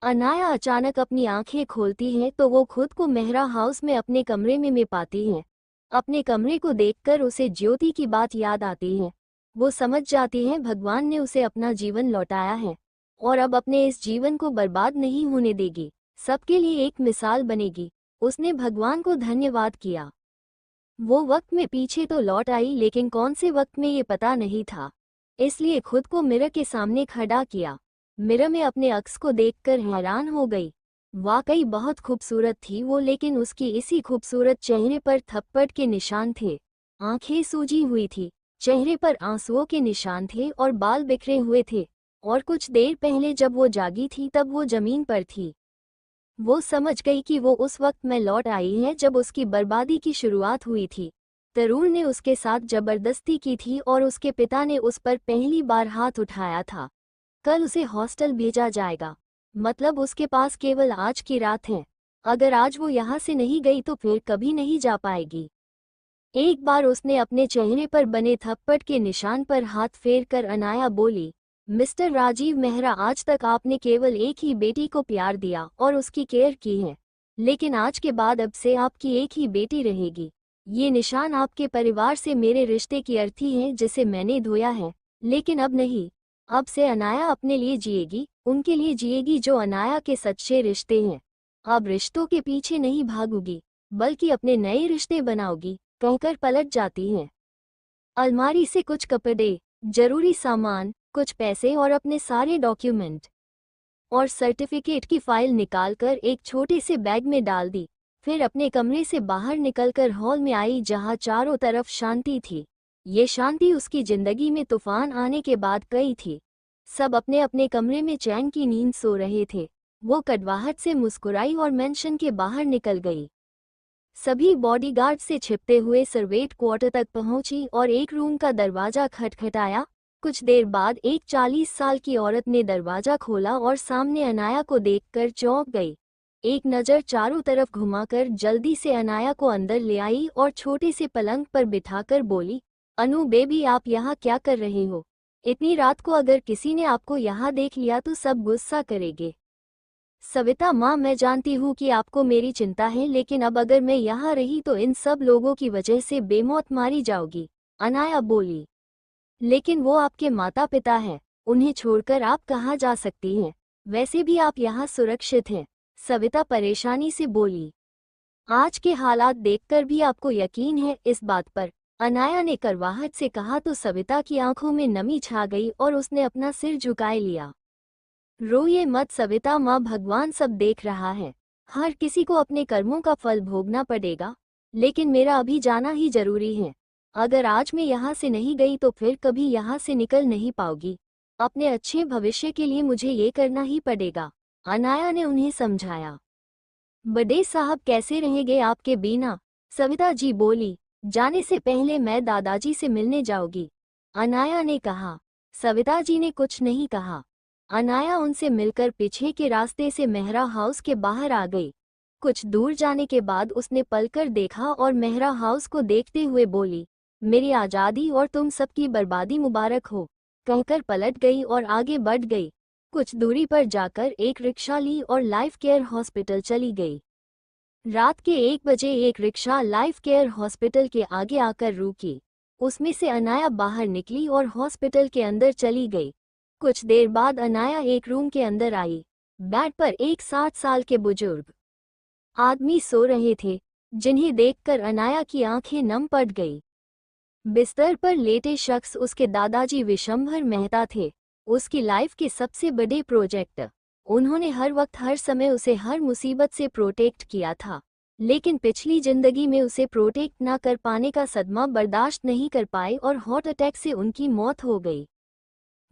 अनाया अचानक अपनी आंखें खोलती है तो वो खुद को मेहरा हाउस में अपने कमरे में पाती है। अपने कमरे को देखकर उसे ज्योति की बात याद आती है। वो समझ जाती है भगवान ने उसे अपना जीवन लौटाया है और अब अपने इस जीवन को बर्बाद नहीं होने देगी, सबके लिए एक मिसाल बनेगी। उसने भगवान को धन्यवाद किया। वो वक्त में पीछे तो लौट आई, लेकिन कौन से वक्त में ये पता नहीं था। इसलिए खुद को मिरर के सामने खड़ा किया। मिरर में अपने अक्स को देखकर हैरान हो गई। वाकई बहुत खूबसूरत थी वो, लेकिन उसकी इसी खूबसूरत चेहरे पर थप्पड़ के निशान थे। आंखें सूजी हुई थी, चेहरे पर आंसुओं के निशान थे और बाल बिखरे हुए थे। और कुछ देर पहले जब वो जागी थी तब वो जमीन पर थी। वो समझ गई कि वो उस वक्त में लौट आई है जब उसकी बर्बादी की शुरुआत हुई थी। तरुण ने उसके साथ जबरदस्ती की थी और उसके पिता ने उस पर पहली बार हाथ उठाया था। कल उसे हॉस्टल भेजा जाएगा, मतलब उसके पास केवल आज की रात है। अगर आज वो यहाँ से नहीं गई तो फिर कभी नहीं जा पाएगी। एक बार उसने अपने चेहरे पर बने थप्पड़ के निशान पर हाथ फेरकर अनाया बोली, मिस्टर राजीव मेहरा, आज तक आपने केवल एक ही बेटी को प्यार दिया और उसकी केयर की है, लेकिन आज के बाद अब से आपकी एक ही बेटी रहेगी। ये निशान आपके परिवार से मेरे रिश्ते की अर्थी है जिसे मैंने धोया है, लेकिन अब नहीं। अब से अनाया अपने लिए जिएगी, उनके लिए जिएगी जो अनाया के सच्चे रिश्ते हैं। अब रिश्तों के पीछे नहीं भागूगी बल्कि अपने नए रिश्ते बनाओगी, कहकर पलट जाती हैं। अलमारी से कुछ कपड़े, जरूरी सामान, कुछ पैसे और अपने सारे डॉक्यूमेंट और सर्टिफिकेट की फाइल निकालकर एक छोटे से बैग में डाल दी। फिर अपने कमरे से बाहर निकलकर हॉल में आई जहां चारों तरफ शांति थी। ये शांति उसकी जिंदगी में तूफान आने के बाद गई थी। सब अपने अपने कमरे में चैन की नींद सो रहे थे। वो कड़वाहट से मुस्कुराई और मेंशन के बाहर निकल गई। सभी बॉडीगार्ड से छिपते हुए सर्वेंट क्वार्टर तक पहुंची और एक रूम का दरवाजा खटखटाया। कुछ देर बाद एक 40 साल की औरत ने दरवाजा खोला और सामने अनाया को देखकर चौंक गई। एक नज़र चारों तरफ घुमाकर जल्दी से अनाया को अंदर ले आई और छोटे से पलंग पर बिठाकर बोली, अनु बेबी, आप यहाँ क्या कर रहे हो? इतनी रात को अगर किसी ने आपको यहाँ देख लिया तो सब गुस्सा करेंगे। सविता माँ, मैं जानती हूँ कि आपको मेरी चिंता है, लेकिन अब अगर मैं यहाँ रही तो इन सब लोगों की वजह से बेमौत मारी जाओगी, अनाया बोली। लेकिन वो आपके माता पिता हैं, उन्हें छोड़कर आप कहाँ जा सकती हैं? वैसे भी आप यहाँ सुरक्षित हैं, सविता परेशानी से बोली। आज के हालात देखकर भी आपको यकीन है इस बात पर? अनाया ने करवाहट से कहा तो सविता की आंखों में नमी छा गई और उसने अपना सिर झुकाए लिया। रोइए मत सविता माँ, भगवान सब देख रहा है। हर किसी को अपने कर्मों का फल भोगना पड़ेगा, लेकिन मेरा अभी जाना ही जरूरी है। अगर आज मैं यहाँ से नहीं गई तो फिर कभी यहाँ से निकल नहीं पाऊगी। अपने अच्छे भविष्य के लिए मुझे ये करना ही पड़ेगा, अनाया ने उन्हें समझाया। बड़े साहब कैसे रहेंगे आपके बिना? सविता जी बोली। जाने से पहले मैं दादाजी से मिलने जाऊंगी, अनाया ने कहा। सविता जी ने कुछ नहीं कहा। अनाया उनसे मिलकर पीछे के रास्ते से मेहरा हाउस के बाहर आ गई। कुछ दूर जाने के बाद उसने पलकर देखा और मेहरा हाउस को देखते हुए बोली, मेरी आज़ादी और तुम सबकी बर्बादी मुबारक हो, कहकर पलट गई और आगे बढ़ गई। कुछ दूरी पर जाकर एक रिक्शा ली और लाइफ केयर हॉस्पिटल चली गई। रात के 1 बजे एक रिक्शा लाइफ केयर हॉस्पिटल के आगे आकर रुकी। उसमें से अनाया बाहर निकली और हॉस्पिटल के अंदर चली गई। कुछ देर बाद अनाया एक रूम के अंदर आई। बेड पर एक 60 साल के बुजुर्ग आदमी सो रहे थे, जिन्हें देखकर अनाया की आंखें नम पड़ गई। बिस्तर पर लेटे शख्स उसके दादाजी विशंभर मेहता थे, उसकी लाइफ के सबसे बड़े प्रोजेक्ट। उन्होंने हर वक्त हर समय उसे हर मुसीबत से प्रोटेक्ट किया था, लेकिन पिछली जिंदगी में उसे प्रोटेक्ट ना कर पाने का सदमा बर्दाश्त नहीं कर पाए और हार्ट अटैक से उनकी मौत हो गई।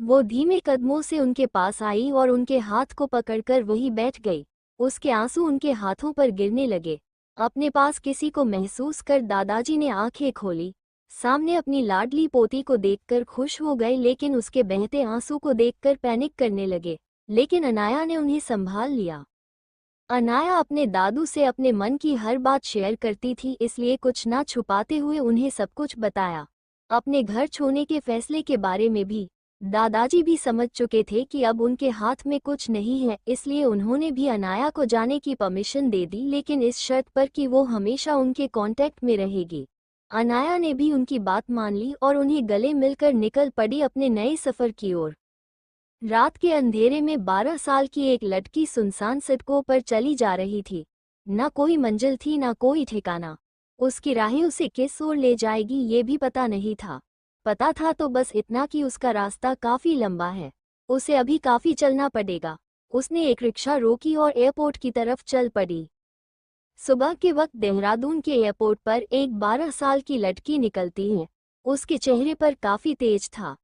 वो धीमे कदमों से उनके पास आई और उनके हाथ को पकड़कर वहीं बैठ गई। उसके आंसू उनके हाथों पर गिरने लगे। अपने पास किसी को महसूस कर दादाजी ने आंखें खोली। सामने अपनी लाडली पोती को देखकर खुश हो गए, लेकिन उसके बहते आंसू को देखकर पैनिक करने लगे। लेकिन अनाया ने उन्हें संभाल लिया। अनाया अपने दादू से अपने मन की हर बात शेयर करती थी, इसलिए कुछ ना छुपाते हुए उन्हें सब कुछ बताया। अपने घर छोड़ने के फैसले के बारे में भी दादाजी भी समझ चुके थे कि अब उनके हाथ में कुछ नहीं है, इसलिए उन्होंने भी अनाया को जाने की परमिशन दे दी, लेकिन इस शर्त पर कि वो हमेशा उनके कांटेक्ट में रहेगी। अनाया ने भी उनकी बात मान ली और उन्हें गले मिलकर निकल पड़ी अपने नए सफर की ओर। रात के अंधेरे में 12 साल की एक लड़की सुनसान सड़कों पर चली जा रही थी। न कोई मंजिल थी, न कोई ठिकाना। उसकी राहें उसे किस ओर ले जाएगी ये भी पता नहीं था। पता था तो बस इतना कि उसका रास्ता काफी लंबा है, उसे अभी काफी चलना पड़ेगा। उसने एक रिक्शा रोकी और एयरपोर्ट की तरफ चल पड़ी। सुबह के वक्त देहरादून के एयरपोर्ट पर एक 12 साल की लड़की निकलती है। उसके चेहरे पर काफी तेज था।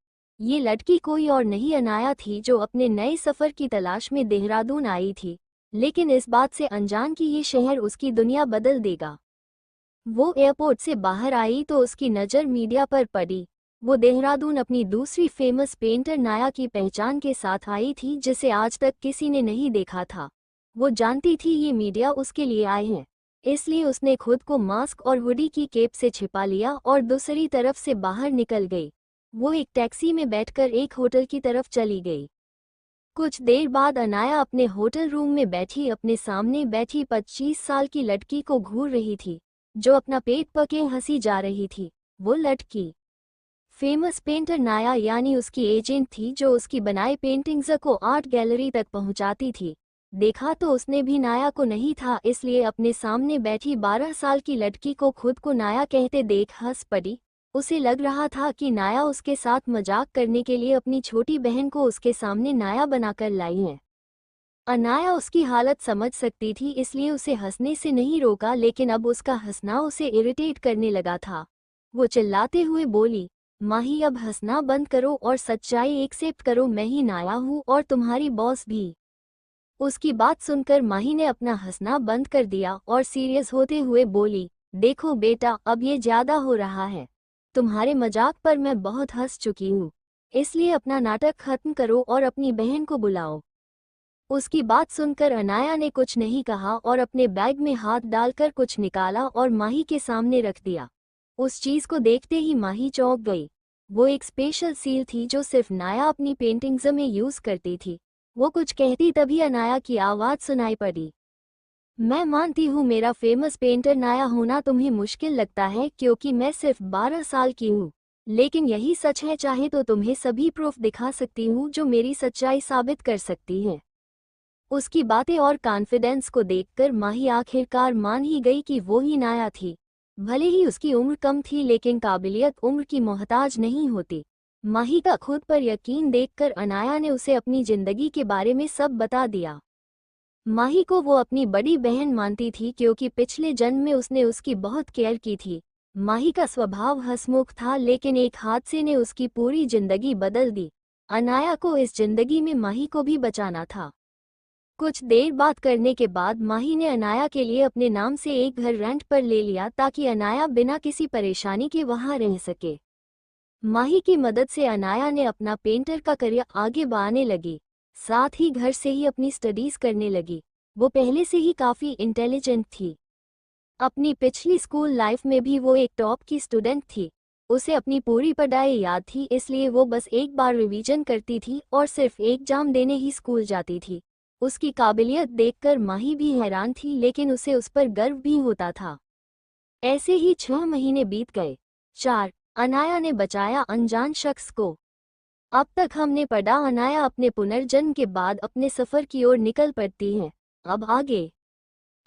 ये लड़की कोई और नहीं अनाया थी, जो अपने नए सफर की तलाश में देहरादून आई थी, लेकिन इस बात से अनजान कि ये शहर उसकी दुनिया बदल देगा। वो एयरपोर्ट से बाहर आई तो उसकी नज़र मीडिया पर पड़ी। वो देहरादून अपनी दूसरी फेमस पेंटर नाया की पहचान के साथ आई थी, जिसे आज तक किसी ने नहीं देखा था। वो जानती थी ये मीडिया उसके लिए आए हैं, इसलिए उसने खुद को मास्क और हुडी की केप से छिपा लिया और दूसरी तरफ से बाहर निकल गई। वो एक टैक्सी में बैठकर एक होटल की तरफ चली गई। कुछ देर बाद अनाया अपने होटल रूम में बैठी अपने सामने बैठी 25 साल की लड़की को घूर रही थी, जो अपना पेट पके हंसी जा रही थी। वो लड़की फेमस पेंटर नाया यानी उसकी एजेंट थी, जो उसकी बनाई पेंटिंग्स को आर्ट गैलरी तक पहुंचाती थी। देखा तो उसने भी नाया को नहीं था, इसलिए अपने सामने बैठी 12 साल की लड़की को खुद को नाया कहते देख हंस पड़ी। उसे लग रहा था कि नाया उसके साथ मजाक करने के लिए अपनी छोटी बहन को उसके सामने नाया बनाकर लाई है। अनाया उसकी हालत समझ सकती थी, इसलिए उसे हंसने से नहीं रोका, लेकिन अब उसका हंसना उसे इरिटेट करने लगा था। वो चिल्लाते हुए बोली, माही अब हंसना बंद करो और सच्चाई एक्सेप्ट करो, मैं ही नाया हूँ और तुम्हारी बॉस भी। उसकी बात सुनकर माही ने अपना हंसना बंद कर दिया और सीरियस होते हुए बोली, देखो बेटा, अब ये ज्यादा हो रहा है। तुम्हारे मजाक पर मैं बहुत हंस चुकी हूँ, इसलिए अपना नाटक खत्म करो और अपनी बहन को बुलाओ। उसकी बात सुनकर अनाया ने कुछ नहीं कहा और अपने बैग में हाथ डालकर कुछ निकाला और माही के सामने रख दिया। उस चीज को देखते ही माही चौंक गई। वो एक स्पेशल सील थी जो सिर्फ नाया अपनी पेंटिंग्स में यूज करती थी। वो कुछ कहती तभी अनाया की आवाज सुनाई पड़ी, मैं मानती हूँ मेरा फेमस पेंटर नाया होना तुम्हें मुश्किल लगता है, क्योंकि मैं सिर्फ 12 साल की हूँ, लेकिन यही सच है। चाहे तो तुम्हें सभी प्रूफ दिखा सकती हूँ जो मेरी सच्चाई साबित कर सकती हैं। उसकी बातें और कॉन्फिडेंस को देखकर माही आखिरकार मान ही गई कि वो ही नाया थी। भले ही उसकी उम्र कम थी, लेकिन काबिलियत उम्र की मोहताज नहीं होती। माही का खुद पर यकीन देखकर अनाया ने उसे अपनी जिंदगी के बारे में सब बता दिया। माही को वो अपनी बड़ी बहन मानती थी, क्योंकि पिछले जन्म में उसने उसकी बहुत केयर की थी। माही का स्वभाव हंसमुख था, लेकिन एक हादसे ने उसकी पूरी जिंदगी बदल दी। अनाया को इस जिंदगी में माही को भी बचाना था। कुछ देर बात करने के बाद माही ने अनाया के लिए अपने नाम से एक घर रेंट पर ले लिया ताकि अनाया बिना किसी परेशानी के वहां रह सके। माही की मदद से अनाया ने अपना पेंटर का करियर आगे बढ़ाने लगी, साथ ही घर से ही अपनी स्टडीज करने लगी। वो पहले से ही काफ़ी इंटेलिजेंट थी। अपनी पिछली स्कूल लाइफ में भी वो एक टॉप की स्टूडेंट थी। उसे अपनी पूरी पढ़ाई याद थी, इसलिए वो बस एक बार रिवीजन करती थी और सिर्फ एग्जाम देने ही स्कूल जाती थी। उसकी काबिलियत देखकर माही भी हैरान थी, लेकिन उसे उस पर गर्व भी होता था। ऐसे ही 6 महीने बीत गए। 4 अनाया ने बचाया अनजान शख्स को। अब तक हमने पढ़ा अनाया अपने पुनर्जन्म के बाद अपने सफ़र की ओर निकल पड़ती है। अब आगे।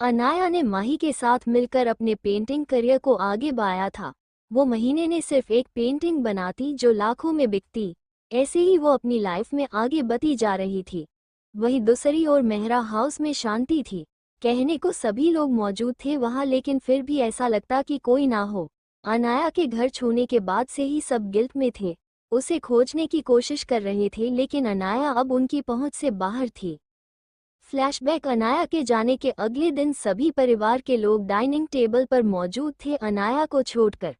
अनाया ने माही के साथ मिलकर अपने पेंटिंग करियर को आगे बढ़ाया था। वो महीने ने सिर्फ एक पेंटिंग बनाती जो लाखों में बिकती। ऐसे ही वो अपनी लाइफ में आगे बढ़ती जा रही थी। वही दूसरी ओर मेहरा हाउस में शांति थी। कहने को सभी लोग मौजूद थे वहां, लेकिन फिर भी ऐसा लगता कि कोई ना हो। अनाया के घर छूने के बाद से ही सब गिल्ट में थे। उसे खोजने की कोशिश कर रहे थे, लेकिन अनाया अब उनकी पहुंच से बाहर थी। फ्लैशबैक। अनाया के जाने के अगले दिन सभी परिवार के लोग डाइनिंग टेबल पर मौजूद थे, अनाया को छोड़कर।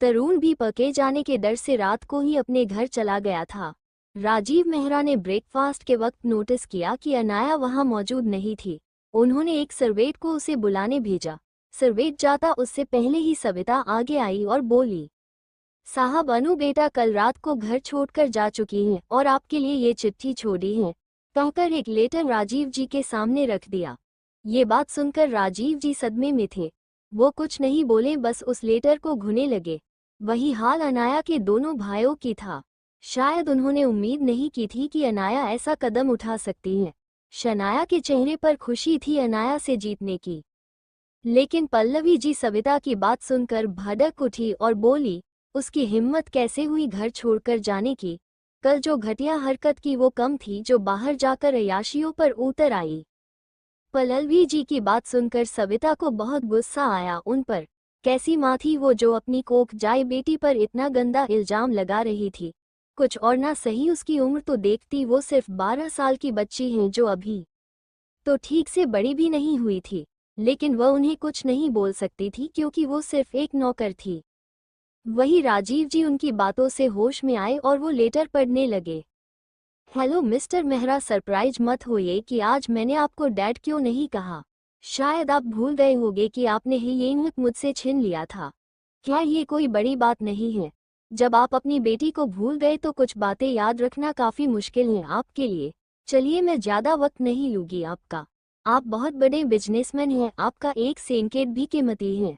तरुण भी पके जाने के डर से रात को ही अपने घर चला गया था। राजीव मेहरा ने ब्रेकफास्ट के वक्त नोटिस किया कि अनाया वहां मौजूद नहीं थी। उन्होंने एक सर्वेंट को उसे बुलाने भेजा। सर्वेंट जाता उससे पहले ही सविता आगे आई और बोली, साहब, अनु बेटा कल रात को घर छोड़कर जा चुकी हैं और आपके लिए ये चिट्ठी छोड़ी है, कहकर एक लेटर राजीव जी के सामने रख दिया। ये बात सुनकर राजीव जी सदमे में थे। वो कुछ नहीं बोले, बस उस लेटर को घुने लगे। वही हाल अनाया के दोनों भाइयों की था। शायद उन्होंने उम्मीद नहीं की थी कि अनाया ऐसा कदम उठा सकती है। शनाया के चेहरे पर खुशी थी अनाया से जीतने की, लेकिन पल्लवी जी सविता की बात सुनकर भड़क उठी और बोली, उसकी हिम्मत कैसे हुई घर छोड़कर जाने की। कल जो घटिया हरकत की वो कम थी जो बाहर जाकर अय्याशियों पर उतर आई। पल्लवी जी की बात सुनकर सविता को बहुत गुस्सा आया उन पर। कैसी माँ थी वो जो अपनी कोख जाए बेटी पर इतना गंदा इल्जाम लगा रही थी। कुछ और ना सही उसकी उम्र तो देखती, वो सिर्फ 12 साल की बच्ची है जो अभी तो ठीक से बड़ी भी नहीं हुई थी, लेकिन वह उन्हें कुछ नहीं बोल सकती थी क्योंकि वो सिर्फ एक नौकर थी। वही राजीव जी उनकी बातों से होश में आए और वो लेटर पढ़ने लगे। हेलो मिस्टर मेहरा, सरप्राइज मत होइए कि आज मैंने आपको डैड क्यों नहीं कहा। शायद आप भूल गए होंगे कि आपने ही ये मुख मुझसे छीन लिया था। क्या ये कोई बड़ी बात नहीं है? जब आप अपनी बेटी को भूल गए तो कुछ बातें याद रखना काफ़ी मुश्किल है आपके लिए। चलिए, मैं ज़्यादा वक्त नहीं लूँगी आपका। आप बहुत बड़े बिजनेसमैन हैं, आपका एक सेंकेट भी कीमती है।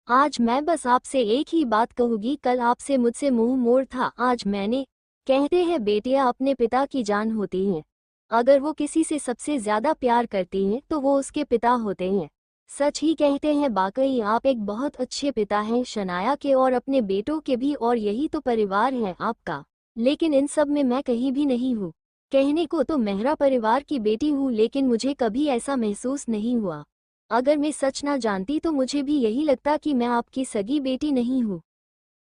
आज मैं बस आपसे एक ही बात कहूँगी, कल आपसे मुझसे मुंह मोड़ था, आज मैंने। कहते हैं बेटियां अपने पिता की जान होती हैं। अगर वो किसी से सबसे ज्यादा प्यार करती हैं तो वो उसके पिता होते हैं। सच ही कहते हैं, वाकई आप एक बहुत अच्छे पिता हैं शनाया के और अपने बेटों के भी, और यही तो परिवार है आपका। लेकिन इन सब में मैं कहीं भी नहीं हूँ। कहने को तो मेहरा परिवार की बेटी हूँ, लेकिन मुझे कभी ऐसा महसूस नहीं हुआ। अगर मैं सच ना जानती तो मुझे भी यही लगता कि मैं आपकी सगी बेटी नहीं हूँ।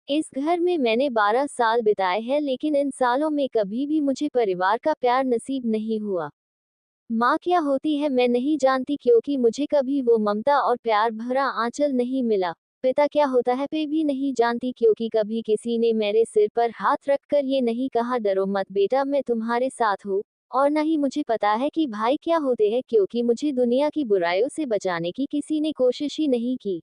इस घर में मैंने 12 साल बिताए हैं, लेकिन इन सालों में कभी भी मुझे परिवार का प्यार नसीब नहीं हुआ। माँ क्या होती है मैं नहीं जानती, क्योंकि मुझे कभी वो ममता और प्यार भरा आंचल नहीं मिला। पिता क्या होता है पे भी नहीं जानती, क्योंकि कभी किसी ने मेरे सिर पर हाथ रखकर ये नहीं कहा, डरो मत बेटा, मैं तुम्हारे साथ हूँ। और न ही मुझे पता है कि भाई क्या होते हैं, क्योंकि मुझे दुनिया की बुराइयों से बचाने की किसी ने कोशिश ही नहीं की।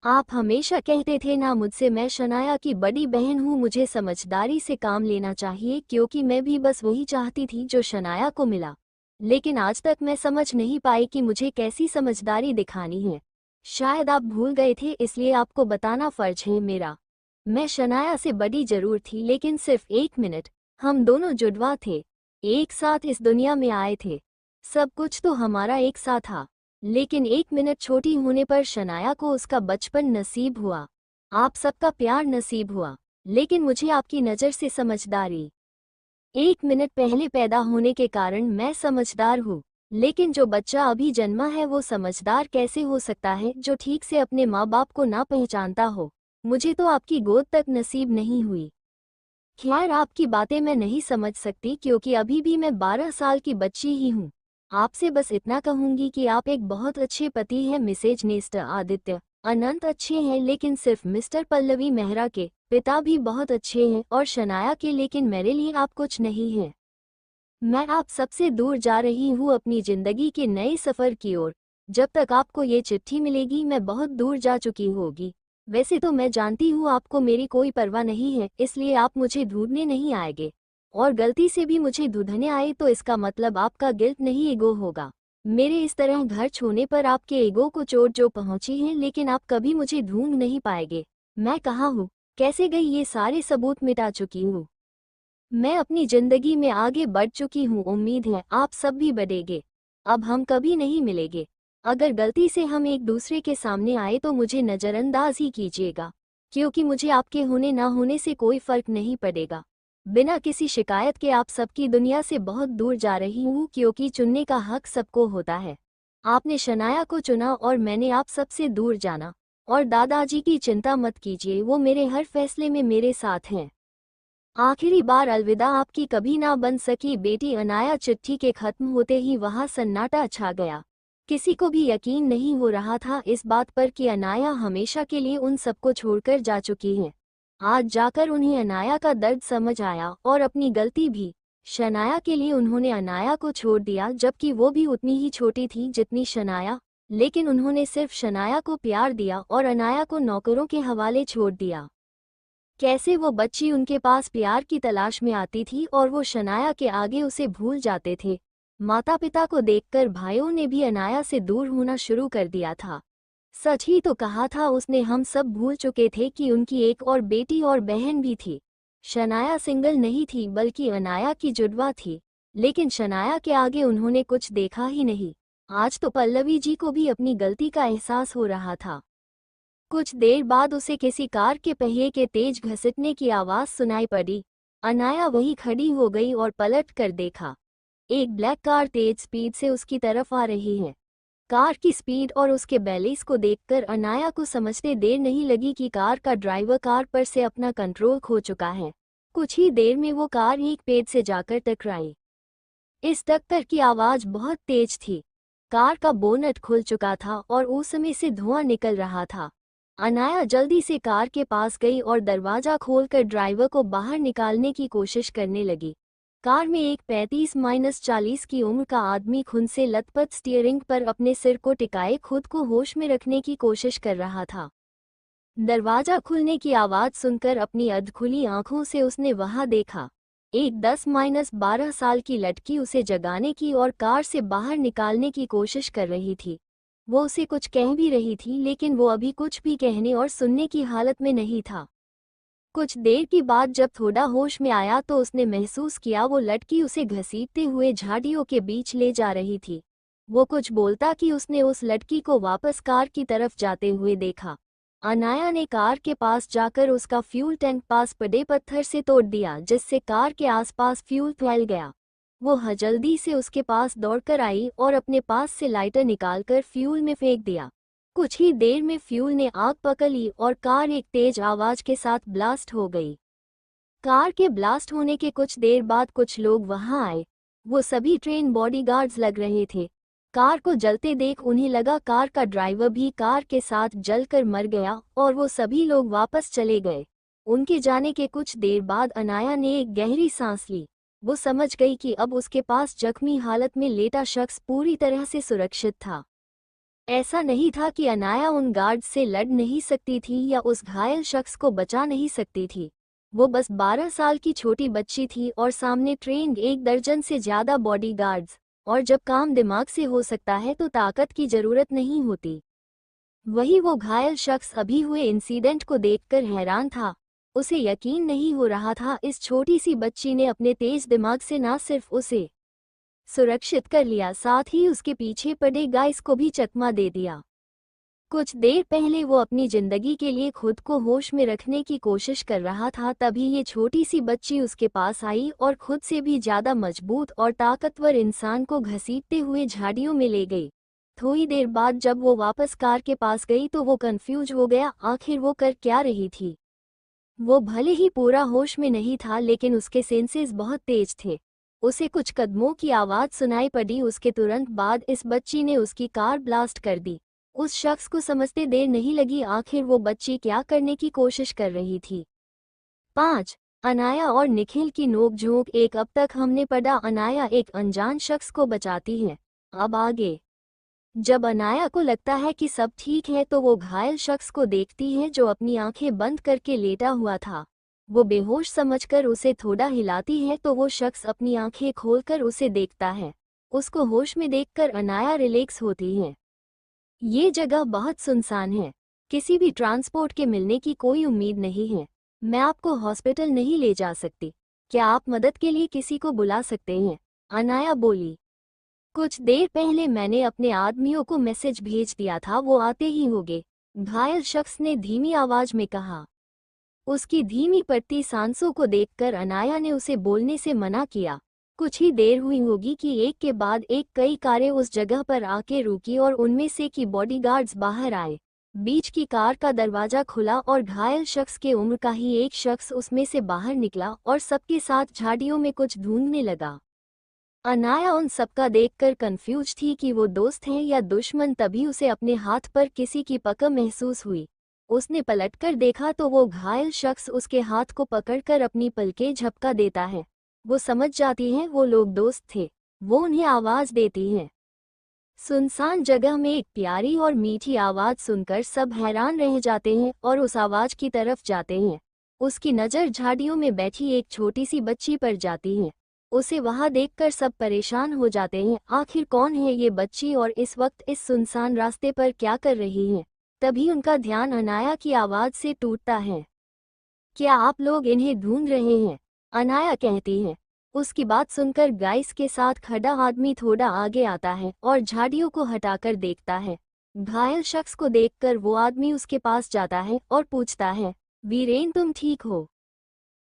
आप हमेशा कहते थे ना मुझसे, मैं शनाया की बड़ी बहन हूँ, मुझे समझदारी से काम लेना चाहिए, क्योंकि मैं भी बस वही चाहती थी जो शनाया को मिला। लेकिन आज तक मैं समझ नहीं पाई कि मुझे कैसी समझदारी दिखानी है। शायद आप भूल गए थे, इसलिए आपको बताना फर्ज है मेरा। मैं शनाया से बड़ी जरूर थी, लेकिन सिर्फ 1 मिनट। हम दोनों जुड़वा थे, एक साथ इस दुनिया में आए थे। सब कुछ तो हमारा एक साथ था, लेकिन 1 मिनट छोटी होने पर शनाया को उसका बचपन नसीब हुआ। आप सबका प्यार नसीब हुआ, लेकिन मुझे आपकी नज़र से समझदारी। 1 मिनट पहले पैदा होने के कारण मैं समझदार हूँ। लेकिन जो बच्चा अभी जन्मा है वो समझदार कैसे हो सकता है जो ठीक से अपने माँ बाप को ना पहचानता हो। मुझे तो आपकी गोद तक नसीब नहीं हुई। खैर, आपकी बातें मैं नहीं समझ सकती क्योंकि अभी भी मैं 12 साल की बच्ची ही हूँ। आपसे बस इतना कहूंगी कि आप एक बहुत अच्छे पति हैं मिसेज नेस्टर आदित्य। अनंत अच्छे हैं, लेकिन सिर्फ मिस्टर पल्लवी मेहरा के पिता भी बहुत अच्छे हैं और शनाया के, लेकिन मेरे लिए आप कुछ नहीं हैं। मैं आप सबसे दूर जा रही हूँ अपनी जिंदगी के नए सफर की ओर। जब तक आपको ये चिट्ठी मिलेगी मैं बहुत दूर जा चुकी होगी। वैसे तो मैं जानती हूँ आपको मेरी कोई परवाह नहीं है, इसलिए आप मुझे ढूंढने नहीं आएंगे। और गलती से भी मुझे ढूंढने आए तो इसका मतलब आपका गिल्ट नहीं ईगो होगा। मेरे इस तरह घर छोड़ने पर आपके ईगो को चोट जो पहुंची है, लेकिन आप कभी मुझे ढूंढ नहीं पाएंगे। मैं कहाँ हूँ, कैसे गई, ये सारे सबूत मिटा चुकी हूँ। मैं अपनी जिंदगी में आगे बढ़ चुकी हूँ, उम्मीद है आप सब भी बढ़ेंगे। अब हम कभी नहीं मिलेंगे। अगर गलती से हम एक दूसरे के सामने आए तो मुझे नज़रअंदाज ही कीजिएगा, क्योंकि मुझे आपके होने ना होने से कोई फर्क नहीं पड़ेगा। बिना किसी शिकायत के आप सबकी दुनिया से बहुत दूर जा रही हूँ, क्योंकि चुनने का हक सबको होता है। आपने शनाया को चुना और मैंने आप सबसे दूर जाना। और दादाजी की चिंता मत कीजिए, वो मेरे हर फैसले में मेरे साथ हैं। आखिरी बार अलविदा, आपकी कभी ना बन सकी बेटी अनाया। चिट्ठी के खत्म होते ही वहां सन्नाटा छा गया। किसी को भी यकीन नहीं हो रहा था इस बात पर कि अनाया हमेशा के लिए उन सबको छोड़कर जा चुकी है। आज जाकर उन्हें अनाया का दर्द समझ आया और अपनी गलती भी। शनाया के लिए उन्होंने अनाया को छोड़ दिया, जबकि वो भी उतनी ही छोटी थी जितनी शनाया। लेकिन उन्होंने सिर्फ शनाया को प्यार दिया और अनाया को नौकरों के हवाले छोड़ दिया। कैसे वो बच्ची उनके पास प्यार की तलाश में आती थी और वो शनाया के आगे उसे भूल जाते थे। माता पिता को देखकर भाइयों ने भी अनाया से दूर होना शुरू कर दिया था। सच ही तो कहा था उसने, हम सब भूल चुके थे कि उनकी एक और बेटी और बहन भी थी। शनाया सिंगल नहीं थी, बल्कि अनाया की जुड़वा थी। लेकिन शनाया के आगे उन्होंने कुछ देखा ही नहीं। आज तो पल्लवी जी को भी अपनी गलती का एहसास हो रहा था। कुछ देर बाद उसे किसी कार के पहिए के तेज घसीटने की आवाज सुनाई पड़ी। अनाया वहीं खड़ी हो गई और पलट कर देखा। एक ब्लैक कार तेज स्पीड से उसकी तरफ आ रही है। कार की स्पीड और उसके बैलेंस को देखकर अनाया को समझते देर नहीं लगी कि कार का ड्राइवर कार पर से अपना कंट्रोल खो चुका है। कुछ ही देर में वो कार एक पेड़ से जाकर टकराई। इस टक्कर की आवाज बहुत तेज थी। कार का बोनट खुल चुका था और उसमें से धुआं निकल रहा था। अनाया जल्दी से कार के पास गई और दरवाजा खोलकर ड्राइवर को बाहर निकालने की कोशिश करने लगी। कार में एक 35-40 की उम्र का आदमी खून से लथपथ स्टीयरिंग पर अपने सिर को टिकाए खुद को होश में रखने की कोशिश कर रहा था। दरवाजा खुलने की आवाज सुनकर अपनी अधखुली आंखों से उसने वहां देखा। एक 10-12 साल की लड़की उसे जगाने की और कार से बाहर निकालने की कोशिश कर रही थी। वो उसे कुछ कह भी रही थी, लेकिन वो अभी कुछ भी कहने और सुनने की हालत में नहीं था। कुछ देर के बाद जब थोड़ा होश में आया तो उसने महसूस किया वो लड़की उसे घसीटते हुए झाड़ियों के बीच ले जा रही थी। वो कुछ बोलता कि उसने उस लड़की को वापस कार की तरफ जाते हुए देखा। अनाया ने कार के पास जाकर उसका फ्यूल टैंक पास पड़े पत्थर से तोड़ दिया, जिससे कार के आसपास फ्यूल फैल गया। वो जल्दी से उसके पास दौड़कर आई और अपने पास से लाइटर निकालकर फ्यूल में फेंक दिया। कुछ ही देर में फ्यूल ने आग पकड़ ली और कार एक तेज आवाज के साथ ब्लास्ट हो गई। कार के ब्लास्ट होने के कुछ देर बाद कुछ लोग वहां आए। वो सभी ट्रेन बॉडीगार्ड्स लग रहे थे। कार को जलते देख उन्हें लगा कार का ड्राइवर भी कार के साथ जलकर मर गया और वो सभी लोग वापस चले गए। उनके जाने के कुछ देर बाद अनाया ने एक गहरी सांस ली। वो समझ गई कि अब उसके पास जख्मी हालत में लेटा शख्स पूरी तरह से सुरक्षित था। ऐसा नहीं था कि अनाया उन गार्ड से लड़ नहीं सकती थी या उस घायल शख्स को बचा नहीं सकती थी। वो बस 12 साल की छोटी बच्ची थी और सामने ट्रेंड 1 दर्जन से ज्यादा बॉडीगार्ड्स। और जब काम दिमाग से हो सकता है तो ताकत की जरूरत नहीं होती। वही वो घायल शख्स अभी हुए इंसिडेंट को देखकर हैरान था। उसे यकीन नहीं हो रहा था इस छोटी सी बच्ची ने अपने तेज दिमाग से न सिर्फ उसे सुरक्षित कर लिया, साथ ही उसके पीछे पड़े गाइस को भी चकमा दे दिया। कुछ देर पहले वो अपनी जिंदगी के लिए खुद को होश में रखने की कोशिश कर रहा था, तभी ये छोटी सी बच्ची उसके पास आई और खुद से भी ज्यादा मजबूत और ताकतवर इंसान को घसीटते हुए झाड़ियों में ले गई। थोड़ी देर बाद जब वो वापस कार के पास गई तो वो कंफ्यूज हो गया, आखिर वो कर क्या रही थी। वो भले ही पूरा होश में नहीं था, लेकिन उसके सेंसेस बहुत तेज थे। उसे कुछ कदमों की आवाज सुनाई पड़ी। उसके तुरंत बाद इस बच्ची ने उसकी कार ब्लास्ट कर दी। उस शख्स को समझते देर नहीं लगी, आखिर वो बच्ची क्या करने की कोशिश कर रही थी। 5. अनाया और निखिल की नोकझोंक। एक अब तक हमने पढ़ा अनाया एक अनजान शख्स को बचाती है। अब आगे। जब अनाया को लगता है कि सब ठीक है तो वो घायल शख्स को देखती है जो अपनी आंखें बंद करके लेटा हुआ था। वो बेहोश समझकर उसे थोड़ा हिलाती है तो वो शख्स अपनी आंखें खोलकर उसे देखता है। उसको होश में देखकर अनाया रिलैक्स होती है। ये जगह बहुत सुनसान है। किसी भी ट्रांसपोर्ट के मिलने की कोई उम्मीद नहीं है। मैं आपको हॉस्पिटल नहीं ले जा सकती। क्या आप मदद के लिए किसी को बुला सकते हैं? अनाया बोली। कुछ देर पहले मैंने अपने आदमियों को मैसेज भेज दिया था, वो आते ही होंगे, घायल शख्स ने धीमी आवाज में कहा। उसकी धीमी पड़ती सांसों को देखकर अनाया ने उसे बोलने से मना किया। कुछ ही देर हुई होगी कि एक के बाद एक कई कारें उस जगह पर आके रुकी और उनमें से की बॉडीगार्ड्स बाहर आए। बीच की कार का दरवाजा खुला और घायल शख्स के उम्र का ही एक शख्स उसमें से बाहर निकला और सबके साथ झाड़ियों में कुछ ढूंढने लगा। अनाया उन सबका देखकर कंफ्यूज थी कि वो दोस्त हैं या दुश्मन। तभी उसे अपने हाथ पर किसी की पकड़ महसूस हुई। उसने पलटकर देखा तो वो घायल शख्स उसके हाथ को पकड़कर अपनी पलकें झपका देता है। वो समझ जाती हैं वो लोग दोस्त थे। वो उन्हें आवाज देती हैं। सुनसान जगह में एक प्यारी और मीठी आवाज सुनकर सब हैरान रह जाते हैं और उस आवाज की तरफ जाते हैं। उसकी नज़र झाड़ियों में बैठी एक छोटी सी बच्ची पर जाती है। उसे वहां देखकर सब परेशान हो जाते हैं, आखिर कौन है ये बच्ची और इस वक्त इस सुनसान रास्ते पर क्या कर रही है। तभी उनका ध्यान अनाया की आवाज से टूटता है। क्या आप लोग इन्हें ढूंढ रहे हैं? अनाया कहती है। उसकी बात सुनकर गाइस के साथ खड़ा आदमी थोड़ा आगे आता है और झाड़ियों को हटाकर देखता है। घायल शख्स को देखकर वो आदमी उसके पास जाता है और पूछता है, वीरेन तुम ठीक हो?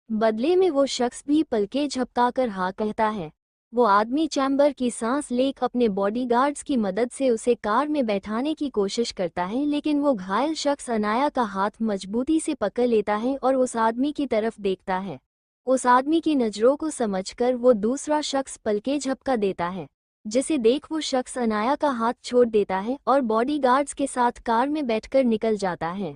बदले में वो शख्स भी पलके झपकाकर हाँ कहता है। वो आदमी चैम्बर की सांस लेकर अपने बॉडीगार्ड्स की मदद से उसे कार में बैठाने की कोशिश करता है, लेकिन वो घायल शख्स अनाया का हाथ मजबूती से पकड़ लेता है और उस आदमी की तरफ देखता है। उस आदमी की नज़रों को समझकर वो दूसरा शख्स पलके झपका देता है, जिसे देख वो शख्स अनाया का हाथ छोड़ देता है और बॉडीगार्ड्स के साथ कार में बैठकर निकल जाता है।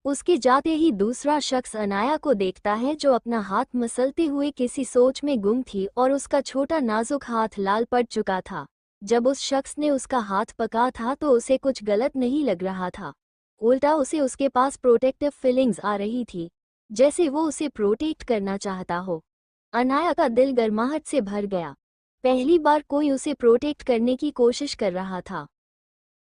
उसके जाते ही दूसरा शख्स अनाया को देखता है जो अपना हाथ मसलते हुए किसी सोच में गुम थी और उसका छोटा नाजुक हाथ लाल पड़ चुका था। जब उस शख्स ने उसका हाथ पकड़ा था तो उसे कुछ गलत नहीं लग रहा था, उल्टा उसे उसके पास प्रोटेक्टिव फीलिंग्स आ रही थी, जैसे वो उसे प्रोटेक्ट करना चाहता हो। अनाया का दिल गर्माहट से भर गया। पहली बार कोई उसे प्रोटेक्ट करने की कोशिश कर रहा था।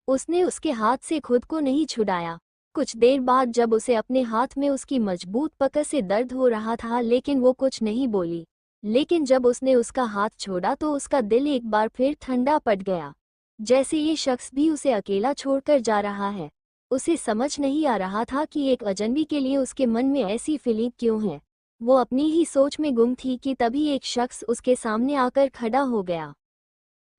उसने उसके हाथ से खुद को नहीं छुड़ाया। कुछ देर बाद जब उसे अपने हाथ में उसकी मजबूत पकड़ से दर्द हो रहा था, लेकिन वो कुछ नहीं बोली। लेकिन जब उसने उसका हाथ छोड़ा तो उसका दिल एक बार फिर ठंडा पड़ गया, जैसे ये शख्स भी उसे अकेला छोड़कर जा रहा है। उसे समझ नहीं आ रहा था कि एक अजनबी के लिए उसके मन में ऐसी फीलिंग क्यों है। वो अपनी ही सोच में गुम थी कि तभी एक शख्स उसके सामने आकर खड़ा हो गया।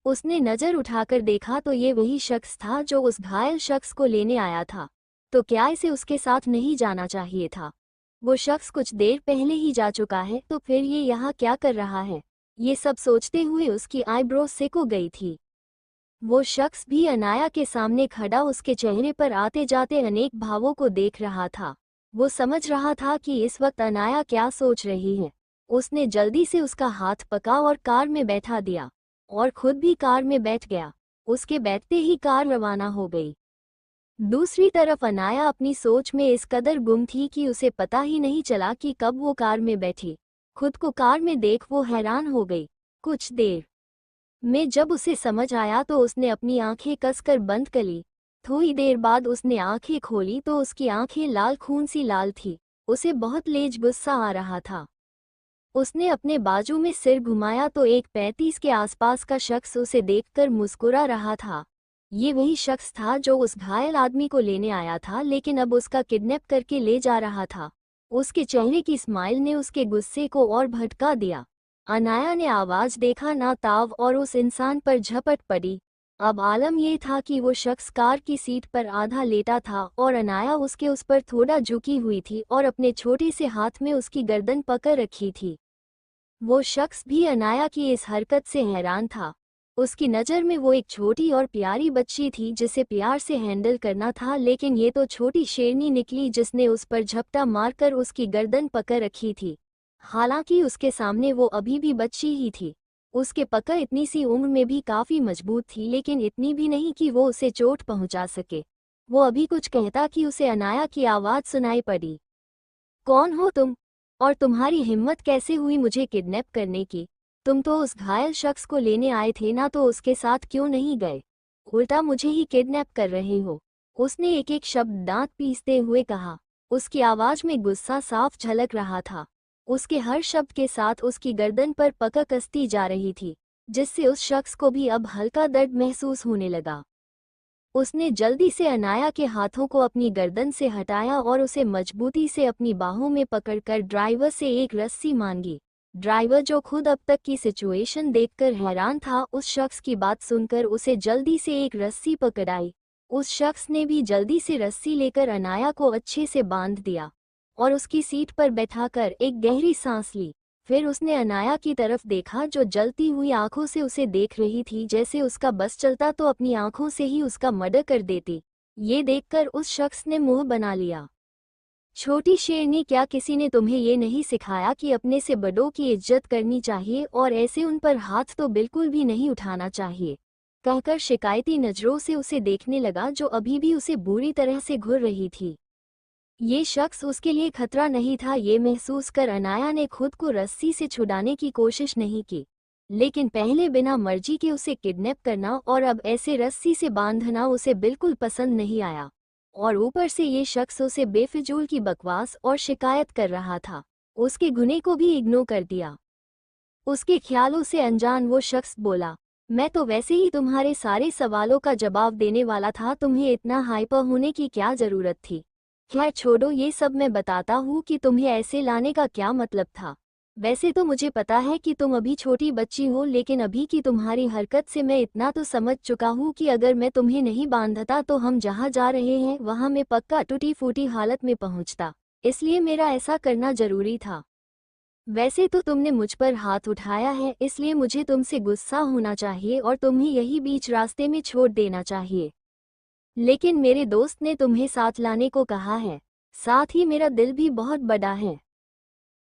उसने नज़र उठाकर देखा तो ये वही शख्स था जो उस घायल शख्स को लेने आया था। तो क्या इसे उसके साथ नहीं जाना चाहिए था? वो शख्स कुछ देर पहले ही जा चुका है, तो फिर ये यहाँ क्या कर रहा है? ये सब सोचते हुए उसकी आईब्रो सिको गई थी। वो शख्स भी अनाया के सामने खड़ा उसके चेहरे पर आते जाते अनेक भावों को देख रहा था। वो समझ रहा था कि इस वक्त अनाया क्या सोच रही है। उसने जल्दी से उसका हाथ पकड़ा और कार में बैठा दिया और खुद भी कार में बैठ गया। उसके बैठते ही कार रवाना हो गई। दूसरी तरफ अनाया अपनी सोच में इस कदर गुम थी कि उसे पता ही नहीं चला कि कब वो कार में बैठी। खुद को कार में देख वो हैरान हो गई। कुछ देर में जब उसे समझ आया तो उसने अपनी आंखें कसकर बंद कर ली। थोड़ी देर बाद उसने आंखें खोली तो उसकी आंखें लाल खून सी लाल थी। उसे बहुत तेज गुस्सा आ रहा था। उसने अपने बाजू में सिर घुमाया तो एक 35 के आसपास का शख्स उसे देखकर मुस्कुरा रहा था। ये वही शख्स था जो उस घायल आदमी को लेने आया था, लेकिन अब उसका किडनैप करके ले जा रहा था। उसके चेहरे की स्माइल ने उसके गुस्से को और भड़का दिया। अनाया ने आवाज देखा ना ताव और उस इंसान पर झपट पड़ी। अब आलम ये था कि वो शख्स कार की सीट पर आधा लेटा था और अनाया उसके उस पर थोड़ा झुकी हुई थी और अपने छोटे से हाथ में उसकी गर्दन पकड़ रखी थी। वो शख्स भी अनाया की इस हरकत से हैरान था। उसकी नज़र में वो एक छोटी और प्यारी बच्ची थी जिसे प्यार से हैंडल करना था, लेकिन ये तो छोटी शेरनी निकली जिसने उस पर झपटा मारकर उसकी गर्दन पकड़ रखी थी। हालांकि उसके सामने वो अभी भी बच्ची ही थी। उसके पकड़ इतनी सी उम्र में भी काफ़ी मजबूत थी, लेकिन इतनी भी नहीं कि वो उसे चोट पहुंचा सके। वो अभी कुछ कहता कि उसे अनाया की आवाज़ सुनाई पड़ी। कौन हो तुम? और तुम्हारी हिम्मत कैसे हुई मुझे किडनैप करने की? तुम तो उस घायल शख्स को लेने आए थे ना, तो उसके साथ क्यों नहीं गए? उल्टा मुझे ही किडनैप कर रहे हो। उसने एक एक शब्द दांत पीसते हुए कहा। उसकी आवाज में गुस्सा साफ झलक रहा था। उसके हर शब्द के साथ उसकी गर्दन पर पकड़ कसती जा रही थी, जिससे उस शख्स को भी अब हल्का दर्द महसूस होने लगा। उसने जल्दी से अनाया के हाथों को अपनी गर्दन से हटाया और उसे मजबूती से अपनी बाहों में पकड़कर ड्राइवर से एक रस्सी मांगी। ड्राइवर, जो खुद अब तक की सिचुएशन देखकर हैरान था, उस शख्स की बात सुनकर उसे जल्दी से एक रस्सी पकड़ाई। उस शख्स ने भी जल्दी से रस्सी लेकर अनाया को अच्छे से बांध दिया और उसकी सीट पर बैठाकर एक गहरी सांस ली। फिर उसने अनाया की तरफ देखा जो जलती हुई आंखों से उसे देख रही थी, जैसे उसका बस चलता तो अपनी आंखों से ही उसका मर्डर कर देती। ये देखकर उस शख्स ने मुंह बना लिया। छोटी शेरनी, क्या किसी ने तुम्हें ये नहीं सिखाया कि अपने से बड़ों की इज्जत करनी चाहिए और ऐसे उन पर हाथ तो बिल्कुल भी नहीं उठाना चाहिए? कहकर शिकायती नजरों से उसे देखने लगा, जो अभी भी उसे बुरी तरह से घूर रही थी। ये शख्स उसके लिए खतरा नहीं था, ये महसूस कर अनाया ने खुद को रस्सी से छुड़ाने की कोशिश नहीं की। लेकिन पहले बिना मर्जी के उसे किडनैप करना और अब ऐसे रस्सी से बांधना उसे बिल्कुल पसंद नहीं आया। और ऊपर से ये शख्स उसे बेफिजूल की बकवास और शिकायत कर रहा था। उसके गुने को भी इग्नोर कर दिया। उसके ख्यालों से अनजान वो शख्स बोला, मैं तो वैसे ही तुम्हारे सारे सवालों का जवाब देने वाला था, तुम्हें इतना हाइपर होने की क्या ज़रूरत थी? खैर छोड़ो, ये सब मैं बताता हूँ कि तुम्हें ऐसे लाने का क्या मतलब था। वैसे तो मुझे पता है कि तुम अभी छोटी बच्ची हो, लेकिन अभी की तुम्हारी हरकत से मैं इतना तो समझ चुका हूँ कि अगर मैं तुम्हें नहीं बांधता तो हम जहाँ जा रहे हैं वहाँ मैं पक्का टूटी फूटी हालत में पहुँचता। इसलिए मेरा ऐसा करना जरूरी था। वैसे तो तुमने मुझ पर हाथ उठाया है, इसलिए मुझे तुमसे गुस्सा होना चाहिए और तुम्हें यही बीच रास्ते में छोड़ देना चाहिए। लेकिन मेरे दोस्त ने तुम्हें साथ लाने को कहा है। साथ ही मेरा दिल भी बहुत बड़ा है।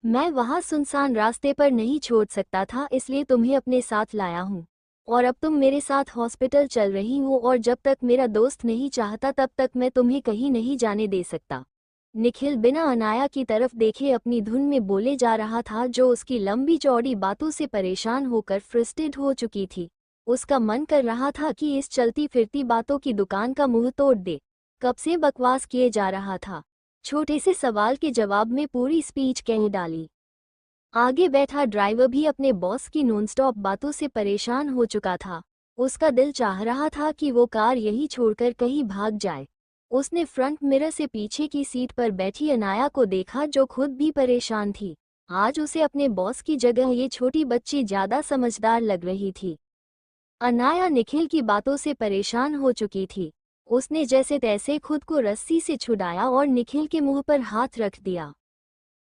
मैं वहाँ सुनसान रास्ते पर नहीं छोड़ सकता था, इसलिए तुम्हें अपने साथ लाया हूँ। और अब तुम मेरे साथ हॉस्पिटल चल रही हो और जब तक मेरा दोस्त नहीं चाहता तब तक मैं तुम्हें कहीं नहीं जाने दे सकता। निखिल बिना अनाया की तरफ देखे अपनी धुन में बोले जा रहा था, जो उसकी लंबी चौड़ी बातों से परेशान होकर फ्रस्ट्रेट हो चुकी थी। उसका मन कर रहा था कि इस चलती फिरती बातों की दुकान का मुंह तोड़ दे। कब से बकवास किए जा रहा था। छोटे से सवाल के जवाब में पूरी स्पीच कह डाली। आगे बैठा ड्राइवर भी अपने बॉस की नॉनस्टॉप बातों से परेशान हो चुका था। उसका दिल चाह रहा था कि वो कार यहीं छोड़कर कहीं भाग जाए। उसने फ्रंट मिरर से पीछे की सीट पर बैठी अनाया को देखा, जो खुद भी परेशान थी। आज उसे अपने बॉस की जगह ये छोटी बच्ची ज्यादा समझदार लग रही थी। अनाया निखिल की बातों से परेशान हो चुकी थी। उसने जैसे तैसे खुद को रस्सी से छुड़ाया और निखिल के मुंह पर हाथ रख दिया।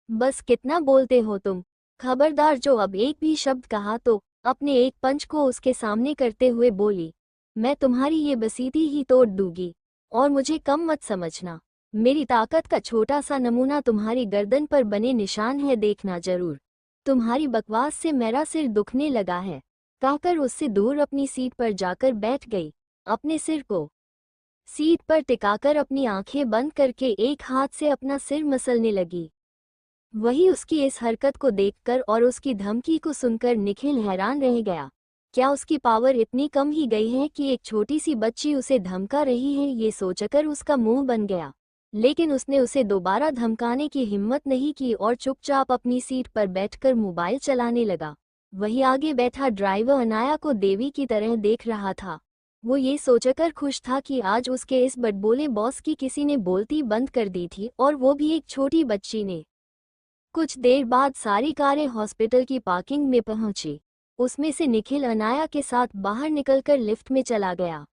बस कितना बोलते हो तुम? खबरदार, जो अब एक भी शब्द कहा तो अपने एक पंच को उसके सामने करते हुए बोली, मैं तुम्हारी ये बसीती ही तोड़ दूंगी। और मुझे कम मत समझना। मेरी ताकत का छोटा सा नमूना तुम्हारी गर्दन पर बने निशान है, देखना जरूर। तुम्हारी बकवास से मेरा सिर दुखने लगा है। कहकर उससे दूर अपनी सीट पर जाकर बैठ गई। अपने सिर को सीट पर टिकाकर अपनी आंखें बंद करके एक हाथ से अपना सिर मसलने लगी। वही उसकी इस हरकत को देखकर और उसकी धमकी को सुनकर निखिल हैरान रह गया। क्या उसकी पावर इतनी कम ही गई है कि एक छोटी सी बच्ची उसे धमका रही है? ये सोचकर उसका मुंह बन गया। लेकिन उसने उसे दोबारा धमकाने की हिम्मत नहीं की और चुपचाप अपनी सीट पर बैठकर मोबाइल चलाने लगा। वही आगे बैठा ड्राइवर अनाया को देवी की तरह देख रहा था। वो ये सोचकर खुश था कि आज उसके इस बड़बोले बॉस की किसी ने बोलती बंद कर दी थी, और वो भी एक छोटी बच्ची ने। कुछ देर बाद सारी कारें हॉस्पिटल की पार्किंग में पहुंची। उसमें से निखिल अनाया के साथ बाहर निकलकर लिफ्ट में चला गया।